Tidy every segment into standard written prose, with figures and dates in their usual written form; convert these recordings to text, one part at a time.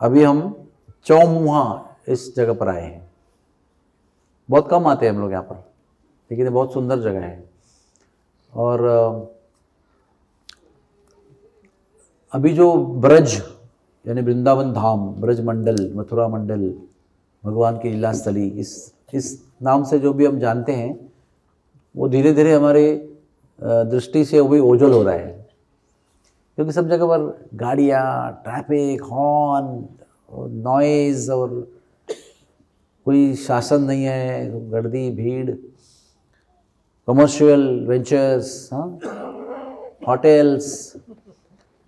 अभी हम चौमुहा इस जगह पर आए हैं। बहुत कम आते हैं हम लोग यहाँ पर, लेकिन ये बहुत सुंदर जगह है। और अभी जो ब्रज यानी वृंदावन धाम, ब्रज मंडल, मथुरा मंडल, भगवान की लीला स्थली, इस नाम से जो भी हम जानते हैं, वो धीरे धीरे हमारे दृष्टि से वो भी ओझल हो रहा है, क्योंकि सब जगह पर गाड़ियाँ, ट्रैफिक, हॉर्न, नॉइज़ और कोई शासन नहीं है, गर्दी, भीड़, कमर्शियल वेंचर्स, होटल्स।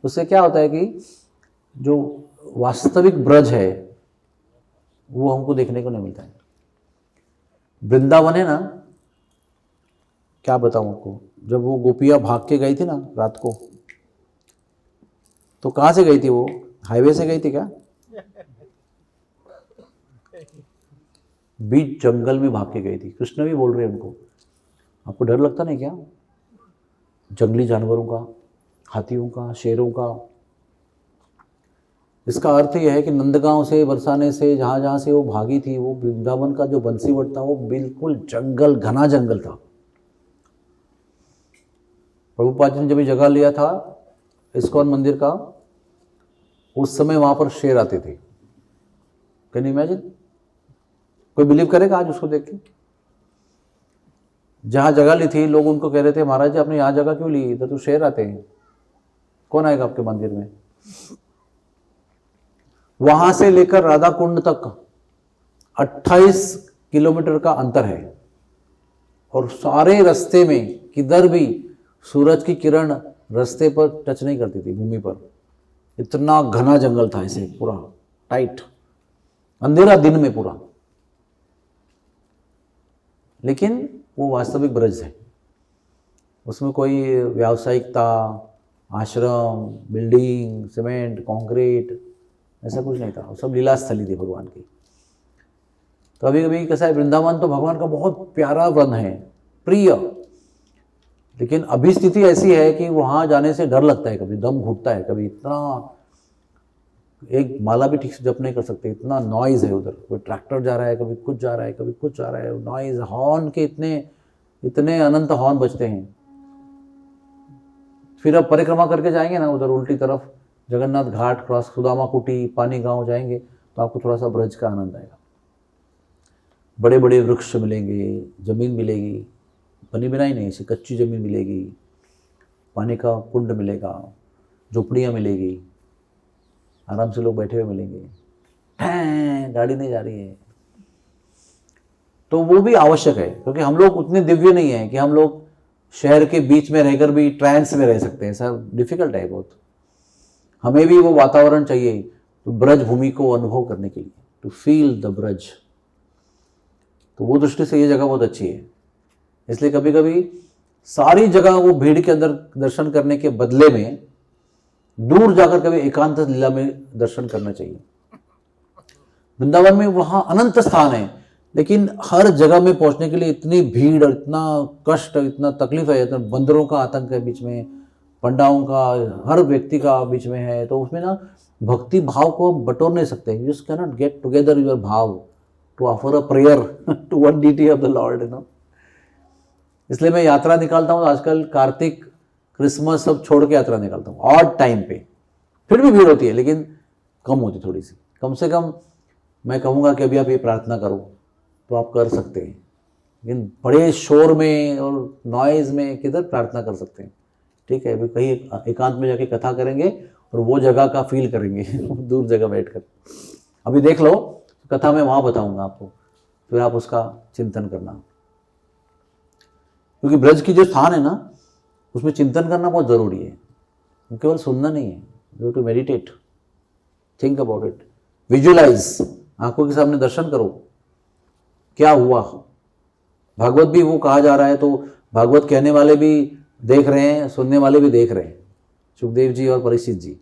उससे क्या होता है कि जो वास्तविक ब्रज है वो हमको देखने को नहीं मिलता है। वृंदावन है ना, क्या बताऊं आपको, जब वो गोपियाँ भाग के गई थी ना रात को, तो कहाँ से गई थी वो? हाईवे से गई थी क्या? बीच जंगल में भाग के गई थी। कृष्ण भी बोल रहे हैं उनको, आपको डर लगता नहीं क्या जंगली जानवरों का, हाथियों का, शेरों का? इसका अर्थ यह है कि नंदगांव से, बरसाने से, जहाँ जहाँ से वो भागी थी, वो वृंदावन का जो बंसीवट था वो बिल्कुल जंगल, घना जंगल था। प्रभुपाद जी ने जब जगह लिया था इस्कॉन मंदिर का, उस समय वहाँ पर शेर आते थे। Can you imagine? कोई बिलीव करेगा आज उसको देख के? जहाँ जगह ली थी, लोग उनको कह रहे थे, महाराज जी आपने यहाँ जगह क्यों ली, इधर तो शेर आते हैं, कौन आएगा आपके मंदिर में? वहां से लेकर राधा कुंड तक 28 किलोमीटर का अंतर है, और सारे रास्ते में किधर भी सूरज की किरण रास्ते पर टच नहीं करती थी, भूमि पर। इतना घना जंगल था, ऐसे पूरा टाइट, अंधेरा दिन में पूरा। लेकिन वो वास्तविक ब्रज है, उसमें कोई व्यावसायिकता, आश्रम, बिल्डिंग, सीमेंट, कंक्रीट, ऐसा कुछ नहीं था। वो सब लीला स्थली थी भगवान की। तो अभी कभी कैसा है, वृंदावन तो भगवान का बहुत प्यारा वन है, प्रिय, लेकिन अभी स्थिति ऐसी है कि वहाँ जाने से डर लगता है, कभी दम घुटता है, कभी इतना एक माला भी ठीक से जप नहीं कर सकते, इतना नॉइज़ है उधर। कोई ट्रैक्टर जा रहा है, कभी कुछ जा रहा है, कभी कुछ जा रहा है, नॉइज़, हॉर्न के इतने अनंत हॉर्न बजते हैं। फिर अब परिक्रमा करके जाएंगे ना उधर उल्टी तरफ, जगन्नाथ घाट क्रॉस, सुदामा कुटी, पानी गांव जाएंगे, तो आपको थोड़ा सा ब्रज का आनंद आएगा। बड़े बड़े वृक्ष मिलेंगे, जमीन मिलेगी, बनी बनाई नहीं, ऐसी कच्ची जमीन मिलेगी, पानी का कुंड मिलेगा, झोपड़ियाँ मिलेगी, आराम से लोग बैठे हुए मिलेंगे, गाड़ी नहीं जा रही है। तो वो भी आवश्यक है, क्योंकि हम लोग उतने दिव्य नहीं है कि हम लोग शहर के बीच में रहकर भी ट्रांस में रह सकते हैं, सब डिफिकल्ट है बहुत। हमें भी वो वातावरण चाहिए तो ब्रज भूमि को अनुभव करने के लिए, टू फील द ब्रज। तो वो दृष्टि से ये जगह बहुत अच्छी है। इसलिए कभी कभी सारी जगह वो भीड़ के अंदर दर्शन करने के बदले में दूर जाकर कभी एकांत लीला में दर्शन करना चाहिए। वृंदावन में वहाँ अनंत स्थान है, लेकिन हर जगह में पहुंचने के लिए इतनी भीड़ और इतना कष्ट, इतना तकलीफ है, इतना बंदरों का आतंक है बीच में, पंडाओं का, हर व्यक्ति का बीच में है। तो उसमें ना भक्ति भाव को बटोर नहीं सकते। You just can not get together your भाव to offer a prayer to one deity of the lord, you know. इसलिए मैं यात्रा निकालता हूँ आजकल, कार्तिक, क्रिसमस सब छोड़ के यात्रा निकालता हूँ ऑड टाइम पे। फिर भी भीड़ होती है, लेकिन कम होती थोड़ी सी। कम से कम मैं कहूँगा कि अभी आप ये प्रार्थना करो तो आप कर सकते हैं, लेकिन बड़े शोर में और नॉइज़ में किधर प्रार्थना कर सकते हैं? ठीक है, अभी कहीं एकांत में जाके कथा करेंगे और वो जगह का फील करेंगे दूर जगह बैठकर। अभी देख लो, कथा में वहाँ बताऊँगा आपको, फिर आप उसका चिंतन करना। क्योंकि ब्रज की जो स्थान है ना, उसमें चिंतन करना बहुत ज़रूरी है। केवल सुनना नहीं है, you to meditate, think about it, visualise, आंखों के सामने दर्शन करो क्या हुआ। भागवत भी वो कहा जा रहा है, तो भागवत कहने वाले भी देख रहे हैं, सुनने वाले भी देख रहे हैं, सुखदेव जी और परीक्षित जी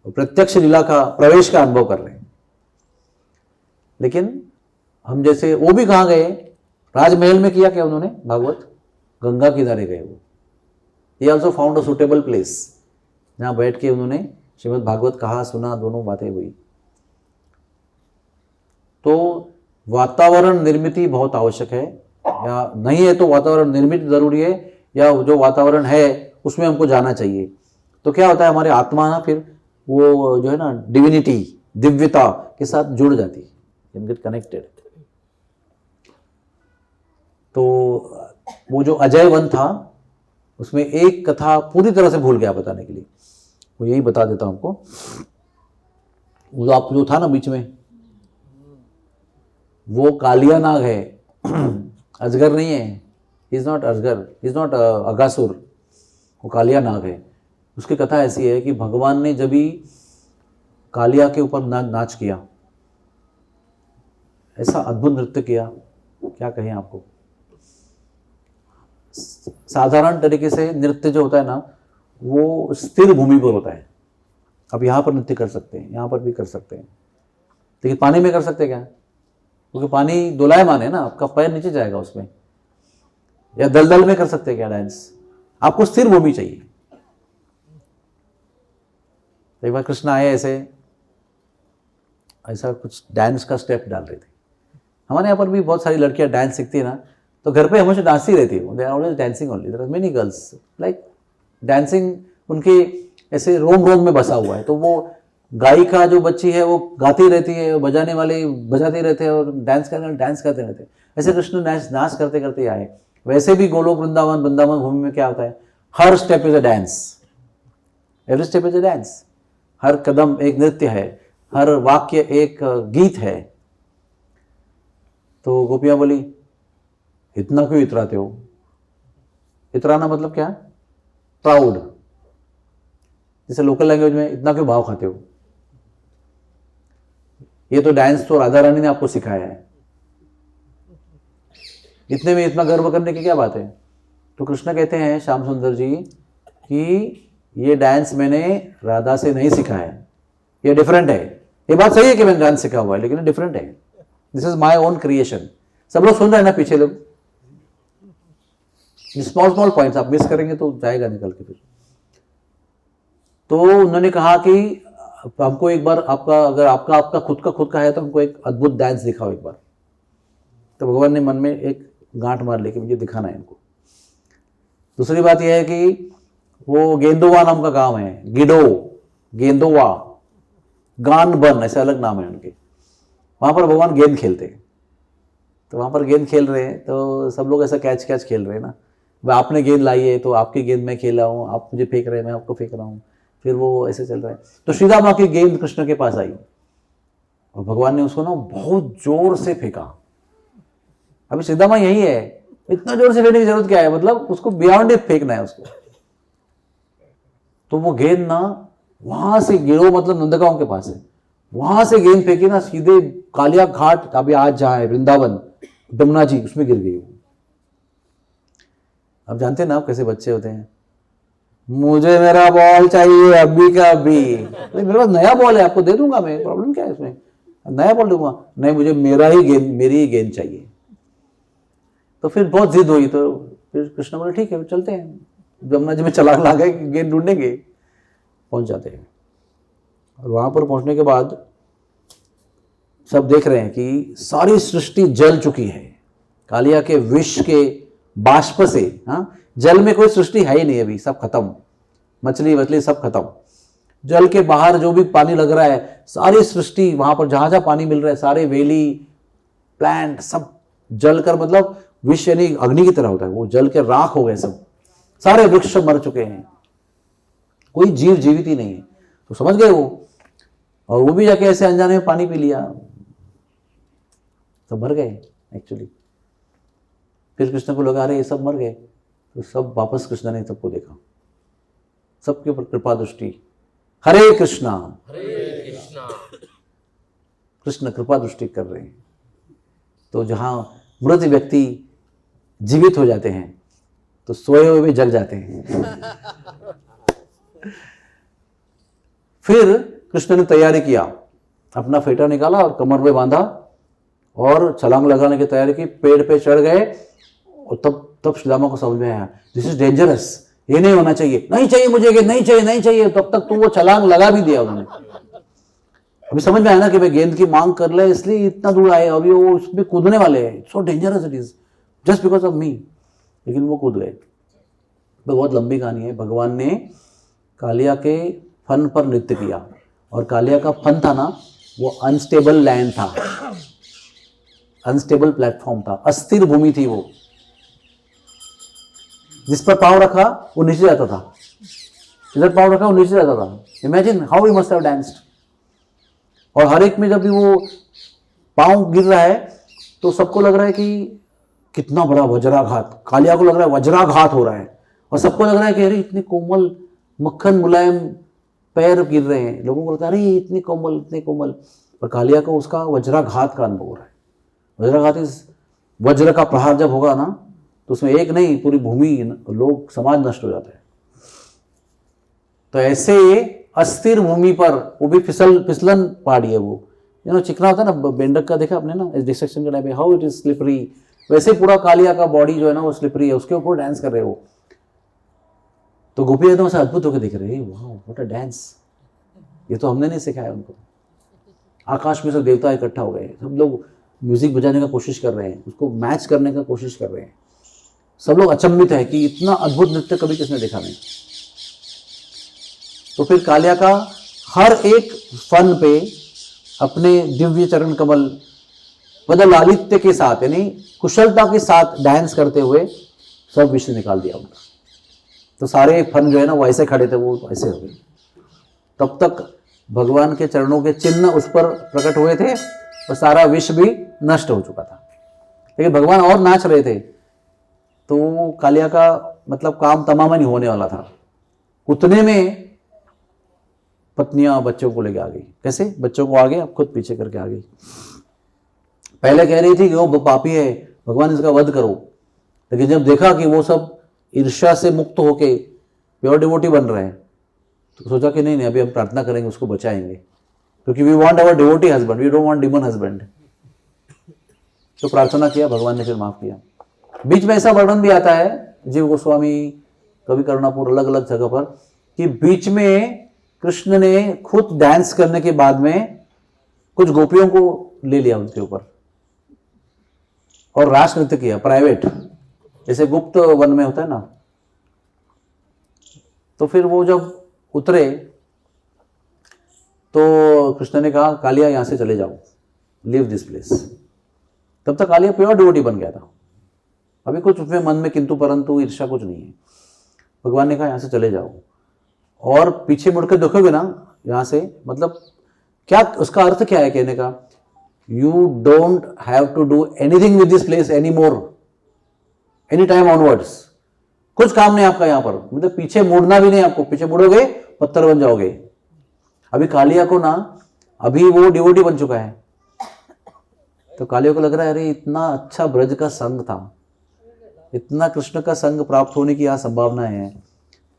प्रत्यक्ष लीला का, प्रवेश का अनुभव कर रहे हैं। लेकिन हम जैसे, वो भी कहाँ गए, राजमहल में किया क्या उन्होंने भागवत? गंगा किनारे गए वो। He also found a suitable place जहाँ बैठ के उन्होंने श्रीमद् भागवत कहा, सुना, दोनों बातें हुई। तो वातावरण निर्मित बहुत आवश्यक है, या नहीं है तो वातावरण निर्मित जरूरी है, या जो वातावरण है उसमें हमको जाना चाहिए। तो क्या होता है, हमारी आत्मा ना फिर वो जो है ना डिविनिटी, दिव्यता के साथ जुड़ जाती है, गेट कनेक्टेड। तो वो जो अजय वन था उसमें एक कथा पूरी तरह से भूल गया बताने के लिए, वो यही बता देता हूं आपको। वो आप जो था ना बीच में, वो कालिया नाग है, अजगर नहीं है। इज नॉट अजगर, इज नॉट अगासुर, वो कालिया नाग है। उसकी कथा ऐसी है कि भगवान ने जब भी कालिया के ऊपर नाच किया, ऐसा अद्भुत नृत्य किया, क्या कहें आपको। साधारण तरीके से नृत्य जो होता है ना वो स्थिर भूमि पर होता है। अब यहाँ पर नृत्य कर सकते हैं, यहाँ पर भी कर सकते हैं, लेकिन पानी में कर सकते क्या, क्योंकि पानी दोलायमान है ना, आपका पैर नीचे जाएगा उसमें। या दलदल में कर सकते हैं क्या डांस, आपको स्थिर भूमि चाहिए। एक बार कृष्ण आए, ऐसा कुछ डांस का स्टेप डाल रहे थे। हमारे यहाँ पर भी बहुत सारी लड़कियां डांस सीखती है ना, तो घर पे हमेशा डांस ही रहती है, they are always dancing only. There are many girls like dancing, उनके ऐसे रोम रोम में बसा हुआ है। तो वो गायिका जो बच्ची है वो गाती रहती है, बजाने वाले बजाते रहते हैं और डांस करते रहते हैं। ऐसे कृष्ण नाच करते करते आए। वैसे भी गोलोक वृंदावन भूमि में क्या होता है, हर step is a dance, every step is a dance. हर कदम एक नृत्य है, हर वाक्य एक गीत है। तो गोपियां बोली, इतना क्यों इतराते हो। इतराना मतलब क्या, प्राउड। जैसे लोकल लैंग्वेज में इतना क्यों भाव खाते हो। ये तो डांस तो राधा रानी ने आपको सिखाया है, इतने में इतना गर्व करने की क्या बात है। तो कृष्ण कहते हैं श्याम सुंदर जी कि ये डांस मैंने राधा से नहीं सीखा है, ये डिफरेंट है। ये बात सही है कि मैंने डांस सीखा हुआ है, लेकिन डिफरेंट है। This is my own creation. सब लोग सुन रहे हैं ना पीछे लोग, स्मॉल स्मॉल पॉइंट्स आप मिस करेंगे तो जाएगा निकल के फिर। तो उन्होंने कहा कि हमको एक बार आपका, अगर आपका खुद का है तो हमको एक अद्भुत डांस दिखाओ एक बार। तो भगवान ने मन में एक गांठ मार ली कि मुझे दिखाना है इनको। दूसरी बात यह है कि वो गेंदोवा नाम का गांव है, गिडो, गेंदोवा, गान बन, ऐसे अलग नाम है उनके। वहां पर भगवान गेंद खेलते हैं। तो वहां पर गेंद खेल रहे हैं तो सब लोग ऐसा कैच खेल रहे हैं ना, आपने गेंद लाई है तो आपकी गेंद मैं खेला हूं, आप मुझे फेंक रहे हैं, मैं आपको फेंक रहा हूं, फिर वो ऐसे चल रहा है। तो श्रीदामा की गेंद कृष्ण के पास आई और भगवान ने उसको ना बहुत जोर से फेंका। अभी श्रीदामा यही है, इतना जोर से फेंकने की जरूरत क्या है, मतलब उसको बियॉन्ड इट फेंकना है उसको। तो वो गेंद ना वहां से गिरो, मतलब नंदगांव के पास है, वहां से गेंद फेंकी ना सीधे कालिया घाट, अभी आज जहां है वृंदावन, यमुना जी, उसमें गिर गई। अब जानते हैं ना आप कैसे बच्चे होते हैं, मुझे मेरा बॉल चाहिए अभी का अभी। तो मेरे पास नया बॉल है, आपको दे दूंगा मैं, प्रॉब्लम क्या है इसमें, नया बॉल दूंगा। नहीं, मुझे मेरी ही गेंद चाहिए। तो फिर बहुत जिद हुई, तो फिर कृष्ण बोले ठीक है चलते हैं, यमुना जी में छलांग लगा के गेंद ढूंढेंगे। पहुंच जाते हैं और वहां पर पहुंचने के बाद सब देख रहे हैं कि सारी सृष्टि जल चुकी है कालिया के विष के बाष्प से। हाँ, जल में कोई सृष्टि है ही नहीं अभी, सब खत्म, मछली वछली सब खत्म। जल के बाहर जो भी पानी लग रहा है, सारी सृष्टि वहां पर जहां जहां पानी मिल रहा है, सारे वेली प्लांट सब जल कर, मतलब विष यानी अग्नि की तरह होता है, वो जल के राख हो गए सब, सारे वृक्ष मर चुके हैं, कोई जीव जीवित ही नहीं है। तो समझ गए वो, और वो भी जाके ऐसे अनजाने में पानी पी लिया, तो मर गए एक्चुअली। फिर कृष्ण को लगा रहे ये सब मर गए, तो सब वापस कृष्ण ने सबको देखा, सबके ऊपर कृपा दृष्टि, हरे कृष्णा कृष्ण कृपा दृष्टि कर रहे हैं। तो जहां मृत व्यक्ति जीवित हो जाते हैं तो सोए हुए भी जग जाते हैं। फिर कृष्ण ने तैयारी किया, अपना फेटा निकाला और कमर में बांधा और छलांग लगाने की तैयारी की, पेड़ पे चढ़ गए। और तब श्रीदामा को समझ में आया दिस इज डेंजरस, ये नहीं होना चाहिए, नहीं चाहिए मुझे, नहीं चाहिए। तब तक तो वो छलांग लगा भी दिया उन्होंने। अभी समझ में आया ना कि भाई गेंद की मांग कर ले इसलिए इतना दूर आए, अभी वो उसमें कूदने वाले हैं, so dangerous it is just because of me, लेकिन वो कूद गए। तो बहुत लंबी कहानी है। भगवान ने कालिया के फन पर नृत्य किया, और कालिया का फन था ना वो अनस्टेबल लैंड था, अनस्टेबल प्लेटफॉर्म था, अस्थिर भूमि थी वो, जिस पर पांव रखा वो नीचे जाता था, इधर पांव रखा वो नीचे जाता था। Imagine how he must have danced. और हर एक में जब भी वो पांव गिर रहा है तो सबको लग रहा है कि कितना बड़ा वज्राघात, कालिया को लग रहा है वज्राघात हो रहा है, और सबको लग रहा है कि अरे इतने कोमल मक्खन मुलायम पैर गिर रहे हैं, लोगों को लगता है अरे इतने कोमल इतने कोमल, पर कालिया को उसका वज्राघात का अनुभव हो रहा है। वज्राघात इस वज्र का प्रहार जब होगा ना तो उसमें एक नहीं पूरी भूमि, लोग, समाज नष्ट हो जाता है। तो ऐसे अस्थिर भूमि पर, वो भी फिसलन पहाड़ी है वो, चिकना होता है ना बेंडक का, देखा आपने ना इस डिस्ट्रक्शन के टाइम पे हाउ इट इज स्लिपरी, वैसे पूरा कालिया का बॉडी जो है ना वो स्लिपरी है, उसके ऊपर डांस कर रहे हो। तो गोपी एकदम से अद्भुत होकर दिख रहे हैं, वाह व्हाट अ डांस, ये तो हमने नहीं सिखाया उनको। आकाश में सब देवता इकट्ठा हो गए, सब लोग म्यूजिक बजाने का कोशिश कर रहे हैं, उसको मैच करने का कोशिश कर रहे हैं, सब लोग अचंभित है कि इतना अद्भुत नृत्य कभी किसने देखा नहीं। तो फिर कालिया का हर एक फन पे अपने दिव्य चरण कमल पद लालित्य के साथ, यानी कुशलता के साथ डांस करते हुए सब विषय निकाल दिया उनका। तो सारे फन जो है ना वो ऐसे खड़े थे, वो ऐसे हो गए। तब तक भगवान के चरणों के चिन्ह उस पर प्रकट हुए थे और सारा विष भी नष्ट हो चुका था, लेकिन भगवान और नाच रहे थे। तो कालिया का मतलब काम तमाम नहीं होने वाला था। उतने में पत्नियां बच्चों को लेके आ गई। कैसे? बच्चों को आगे, अब खुद पीछे करके आ गई। पहले कह रही थी कि वो पापी है, भगवान इसका वध करो, लेकिन जब देखा कि वो सब ईर्ष्या से मुक्त होके प्योर डिवोटी बन रहे हैं तो सोचा कि नहीं अभी हम प्रार्थना करेंगे, उसको बचाएंगे, क्योंकि we want our devotee husband, we don't want demon husband. तो प्रार्थना किया, भगवान ने फिर माफ किया। बीच में ऐसा वर्णन भी आता है जीव गोस्वामी, कवि करुणापुर, अलग अलग जगह पर, कि बीच में कृष्ण ने खुद डांस करने के बाद में कुछ गोपियों को ले लिया उनके ऊपर और रास नृत्य किया प्राइवेट, जैसे गुप्त वन में होता है ना। तो फिर वो जब उतरे तो कृष्ण ने कहा कालिया यहां से चले जाओ, लीव दिस प्लेस। तब तक कालिया प्योर डिवोटी बन गया था, अभी कुछ उसमें मन में किंतु परंतु ईर्ष्या कुछ नहीं है। भगवान ने कहा यहां से चले जाओ, और पीछे मुड़कर देखोगे ना यहां से, मतलब क्या उसका अर्थ क्या है कहने का, you don't have to do anything with this place any more, any time onwards, कुछ काम नहीं आपका यहां पर, मतलब पीछे मुड़ना भी नहीं आपको, पीछे मुड़ोगे पत्थर बन जाओगे। अभी कालिया को ना, अभी वो डिवोटी बन चुका है, तो कालिया को लग रहा है अरे इतना अच्छा ब्रज का संग था, इतना कृष्ण का संग प्राप्त होने की यहाँ संभावनाएं हैं,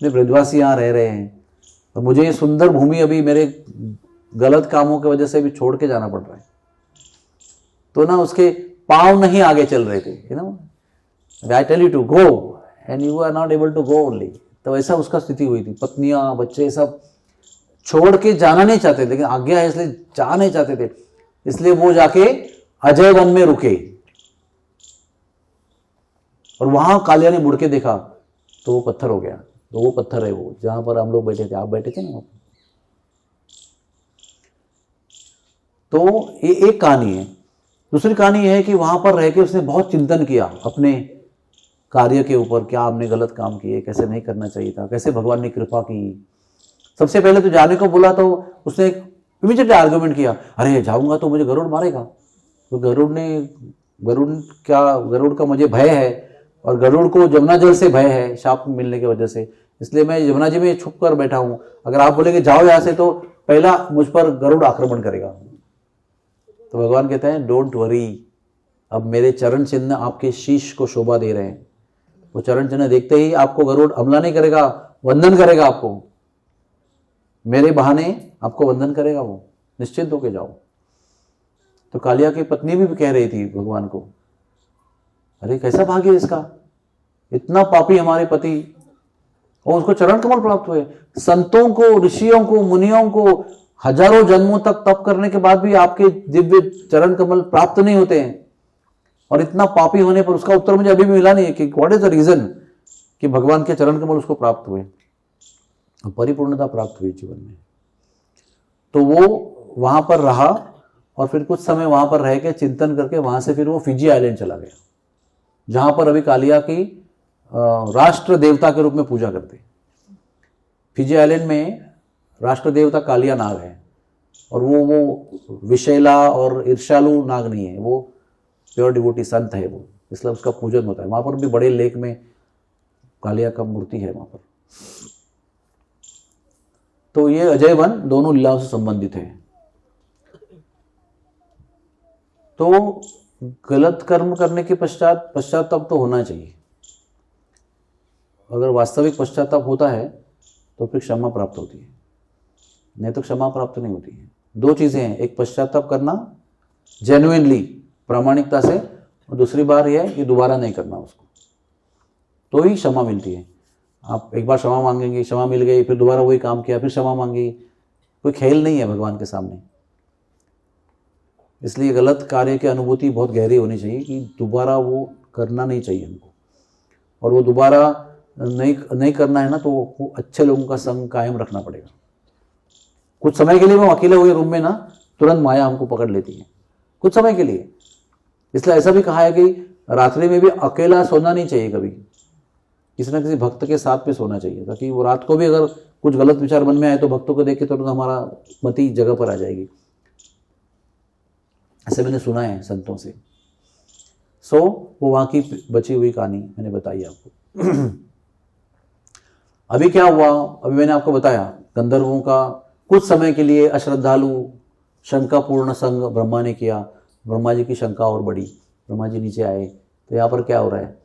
इतने ब्रजवासी यहाँ रह रहे हैं, और मुझे ये सुंदर भूमि अभी मेरे गलत कामों की वजह से भी छोड़ के जाना पड़ रहा है। तो ना उसके पांव नहीं आगे चल रहे थे, you know, I tell you to go and you are not able to go only. तो ऐसा उसका स्थिति हुई थी। पत्नियां बच्चे सब छोड़ के जाना नहीं चाहते, लेकिन आज्ञा है इसलिए जा नहीं चाहते थे, इसलिए वो जाके अजय वन में रुके। और वहां कालिया ने मुड़ के देखा तो वो पत्थर हो गया। तो वो पत्थर है वो जहां पर हम लोग बैठे थे, आप बैठे थे ना। तो ये एक कहानी है। दूसरी कहानी है कि वहां पर रह के उसने बहुत चिंतन किया अपने कार्य के ऊपर, क्या हमने गलत काम किए, कैसे नहीं करना चाहिए था, कैसे भगवान ने कृपा की। सबसे पहले तो जाने को बोला तो उसने इमीडिएटली आर्गुमेंट किया, अरे जाऊंगा तो मुझे गरुड़ मारेगा। तो गरुड़ का मुझे भय है, और गरुड़ को यमुना जल से भय है शाप मिलने की वजह से, इसलिए मैं यमुना जी में छुप कर बैठा हूं। अगर आप बोलेंगे जाओ यहां से तो पहला मुझ पर गरुड़ आक्रमण करेगा। तो भगवान कहते हैं डोंट वरी, अब मेरे चरण चिन्ह आपके शीश को शोभा दे रहे हैं। वो चरण चिन्ह देखते ही आपको गरुड़ हमला नहीं करेगा, वंदन करेगा आपको, मेरे बहाने आपको वंदन करेगा, वो निश्चिंत होके जाओ। तो कालिया की पत्नी भी कह रही थी भगवान को, अरे कैसा भाग्य इसका, इतना पापी हमारे पति, और उसको चरण कमल प्राप्त हुए। संतों को, ऋषियों को, मुनियों को, हजारों जन्मों तक तप करने के बाद भी आपके दिव्य चरण कमल प्राप्त नहीं होते हैं, और इतना पापी होने पर उसका उत्तर मुझे अभी भी मिला नहीं है कि व्हाट इज द रीजन कि भगवान के चरण कमल उसको प्राप्त हुए, परिपूर्णता प्राप्त हुई जीवन में। तो वो वहां पर रहा और फिर कुछ समय वहां पर रह के चिंतन करके वहां से फिर वो फिजी आइलैंड चला गया, जहां पर अभी कालिया की राष्ट्र देवता के रूप में पूजा करते। फिजी आइलैंड में राष्ट्र देवता कालिया नाग है, और वो विशैला और ईर्ष्यालु नाग नहीं है, वो प्योर डिवोटी संत है वो, इसलिए उसका पूजन होता है। वहां पर भी बड़े लेक में कालिया का मूर्ति है वहां पर। तो ये अजय वन दोनों लीलाओं से संबंधित है। तो गलत कर्म करने के पश्चात पश्चाताप तो होना चाहिए। अगर वास्तविक पश्चाताप होता है तो फिर क्षमा प्राप्त होती है, नहीं तो क्षमा प्राप्त नहीं होती है। दो चीजें हैं, एक पश्चाताप करना जेन्युइनली प्रामाणिकता से, और दूसरी बार यह है कि दोबारा नहीं करना उसको, तो ही क्षमा मिलती है। आप एक बार क्षमा मांगेंगे, क्षमा मिल गई, फिर दोबारा वही काम किया, फिर क्षमा मांगी, कोई खेल नहीं है भगवान के सामने। इसलिए गलत कार्य की अनुभूति बहुत गहरी होनी चाहिए कि दोबारा वो करना नहीं चाहिए हमको, और वो दोबारा नहीं करना है ना, तो वो अच्छे लोगों का संग कायम रखना पड़ेगा। कुछ समय के लिए वो अकेले हुए रूम में ना तुरंत माया हमको पकड़ लेती है, कुछ समय के लिए। इसलिए ऐसा भी कहा है कि रात्रि में भी अकेला सोना नहीं चाहिए, कभी किसी न किसी भक्त के साथ में सोना चाहिए, ताकि वो रात को भी अगर कुछ गलत विचार मन में आए तो भक्तों को देख के तुरंत हमारा मति जगह पर आ जाएगी। ऐसे मैंने सुना है संतों से। वो वहां की बची हुई कहानी मैंने बताई आपको। अभी क्या हुआ, अभी मैंने आपको बताया गंधर्वों का कुछ समय के लिए अश्रद्धालु शंकापूर्ण संग ब्रह्मा ने किया। ब्रह्मा जी की शंका और बढ़ी, ब्रह्मा जी नीचे आए। तो यहाँ पर क्या हो रहा है,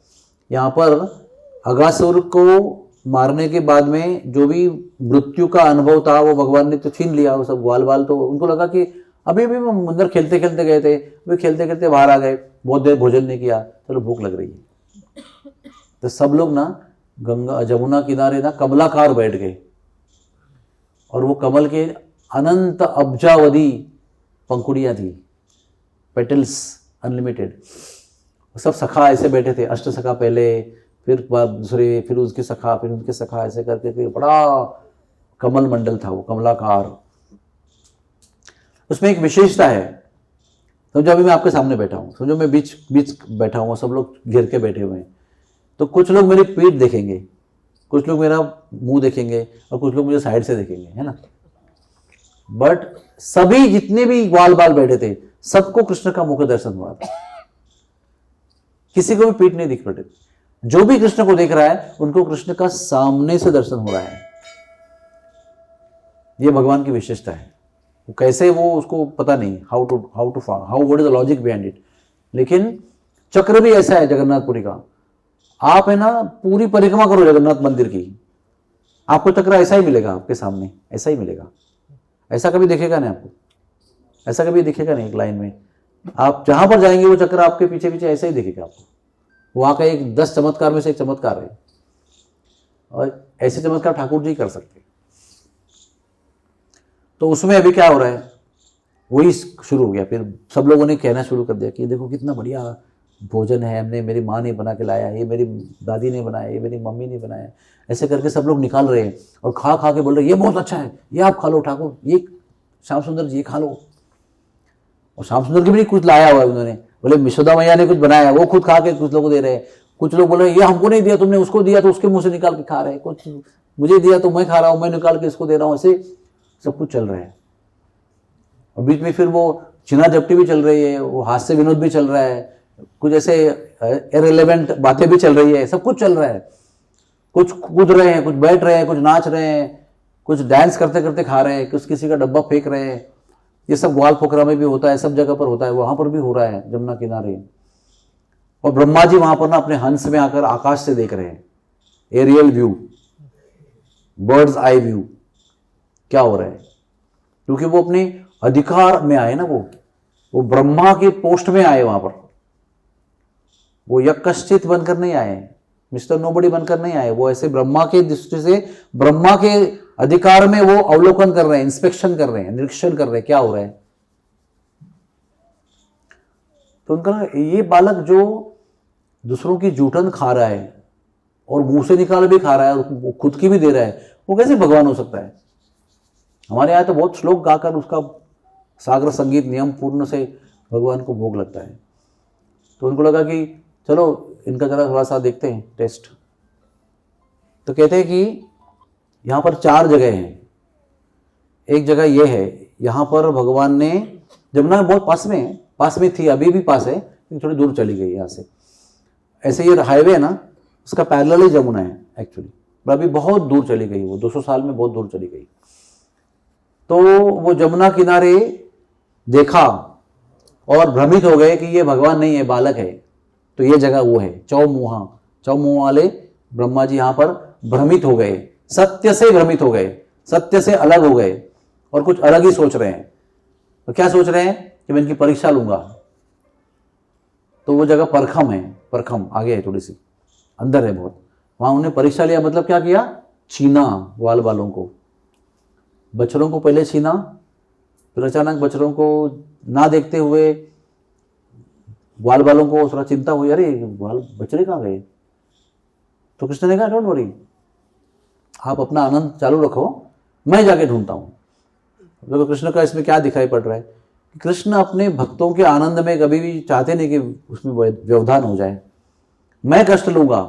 यहाँ पर अगासुर को मारने के बाद में जो भी मृत्यु का अनुभव था वो भगवान ने तो छीन लिया। वो सब ग्वाल बाल, तो उनको लगा कि अभी भी हम अंदर खेलते खेलते गए थे, वे खेलते खेलते बाहर आ गए, बहुत देर भोजन नहीं किया, चलो भूख लग रही है। तो सब लोग ना गंगा जमुना किनारे ना कमलाकार बैठ गए, और वो कमल के अनंत अब्जावधि पंखुड़ियां थी, पेटल्स अनलिमिटेड। सब सखा ऐसे बैठे थे, अष्ट सखा पहले, फिर दूसरे, फिर उसके सखा, फिर उनके सखा, ऐसे करके बड़ा कमल मंडल था वो कमलाकार। उसमें एक विशेषता है, समझो अभी मैं आपके सामने बैठा हूँ, समझो मैं बीच बीच बैठा हूँ, सब लोग घेर के बैठे हुए हैं। तो कुछ लोग मेरी पीठ देखेंगे, कुछ लोग मेरा मुंह देखेंगे, और कुछ लोग मुझे साइड से देखेंगे, है ना। बट सभी जितने भी ग्वाल बाल बैठे थे सबको कृष्ण का मुख दर्शन हुआ था, किसी को भी पीठ नहीं दिख पड़े। जो भी कृष्ण को देख रहा है उनको कृष्ण का सामने से दर्शन हो रहा है। ये भगवान की विशेषता है। कैसे वो उसको पता नहीं, how what is the logic behind it. लेकिन चक्र भी ऐसा है जगन्नाथपुरी का, आप है ना पूरी परिक्रमा करो जगन्नाथ मंदिर की, आपको चक्र ऐसा ही मिलेगा आपके सामने, ऐसा ही मिलेगा। ऐसा कभी दिखेगा नहीं आपको, ऐसा कभी दिखेगा नहीं एक लाइन में। आप जहां पर जाएंगे वो चक्र आपके पीछे पीछे ऐसा ही दिखेगा आपको। वहां का एक 10 चमत्कार में से एक चमत्कार है, और ऐसे चमत्कार ठाकुर जी कर सकते। तो उसमें अभी क्या हो रहा है, वही शुरू हो गया। फिर सब लोगों ने कहना शुरू कर दिया कि देखो कितना बढ़िया भोजन है, हमने, मेरी माँ ने बना के लाया, ये मेरी दादी ने बनाया, ये मेरी मम्मी ने बनाया। ऐसे करके सब लोग निकाल रहे हैं और खा खा के बोल रहे हैं ये बहुत अच्छा है, ये आप खा लो ठाकुर, ये श्याम सुंदर जी खा लो। और श्याम सुंदर के भी कुछ लाया हुआ है उन्होंने, बोले यशोदा मैया ने कुछ बनाया, वो खुद खा के कुछ लोगों को दे रहे हैं। कुछ लोग बोल रहे हैं ये हमको नहीं दिया, तुमने उसको दिया तो उसके मुंह से निकाल के खा रहे हैं, कुछ मुझे दिया तो मैं खा रहा हूँ, मैं निकाल के इसको दे रहा हूँ। ऐसे सब कुछ चल रहा है। और बीच में फिर वो चिना जपटी भी चल रही है, वो हास्य विनोद भी चल रहा है, कुछ ऐसे इररिलेवेंट बातें भी चल रही है, सब कुछ चल रहा है। कुछ कूद रहे हैं, कुछ बैठ रहे हैं, कुछ नाच रहे हैं, कुछ डांस करते करते खा रहे हैं, कुछ किसी का डब्बा फेंक रहे हैं। ये सब ग्वाल पोखरा में भी होता है, सब जगह पर होता है, वहां पर भी हो रहा है जमुना किनारे। और ब्रह्मा जी वहां पर ना अपने हंस में आकर आकाश से देख रहे हैं, aerial view, birds eye view क्या हो रहा है। क्योंकि वो अपने अधिकार में आए ना, वो ब्रह्मा के पोस्ट में आए, वहां पर वो यज्ञश्चित बनकर नहीं आए, मिस्टर नोबडी बनकर नहीं आए, वो ऐसे ब्रह्मा के दृष्टि से, ब्रह्मा के अधिकार में वो अवलोकन कर रहे हैं, इंस्पेक्शन कर रहे हैं, निरीक्षण कर रहे हैं क्या हो रहा है। तो उनका ये बालक जो दूसरों की जूठन खा रहा है और मुंह से निकाल भी खा रहा है, वो खुद की भी दे रहा है, वो कैसे भगवान हो सकता है। हमारे यहाँ तो बहुत श्लोक गाकर उसका सागर संगीत नियम पूर्ण से भगवान को भोग लगता है। तो उनको लगा कि चलो इनका जरा थोड़ा सा देखते हैं टेस्ट। तो कहते हैं कि यहाँ पर 4 जगह हैं। एक जगह ये है, यहाँ पर भगवान ने, जमुना बहुत पास में थी, अभी भी पास है लेकिन थोड़ी दूर चली गई यहाँ से। ऐसे ये हाईवे है ना, उसका पैरेलल ही जमुना है एक्चुअली, पर अभी बहुत दूर चली गई वो, 200 साल में बहुत दूर चली गई। तो वो जमुना किनारे देखा और भ्रमित हो गए कि ये भगवान नहीं है, बालक है। तो ये जगह वो है, चौमुहा वाले ब्रह्मा जी यहाँ पर भ्रमित हो गए, सत्य से भ्रमित हो गए, सत्य से अलग हो गए और कुछ अलग ही सोच रहे हैं। तो क्या सोच रहे हैं कि मैं इनकी परीक्षा लूंगा। तो वो जगह परखम है, परखम आगे है, थोड़ी सी अंदर है बहुत, वहां उन्होंने परीक्षा लिया। मतलब क्या किया, छीना ग्वाल बालों को, बछड़ों को पहले छीना, फिर अचानक बछड़ों को ना देखते हुए ग्वाल बालों को थोड़ा चिंता हुई, अरे ग्वाल बछड़े कहाँ गए। तो कृष्ण ने कहा डोंट वरी, आप अपना आनंद चालू रखो, मैं जाके ढूंढता हूं। देखो कृष्ण का इसमें क्या दिखाई पड़ रहा है, कृष्ण अपने भक्तों के आनंद में कभी भी चाहते नहीं कि उसमें व्यवधान हो जाए। मैं कष्ट लूंगा,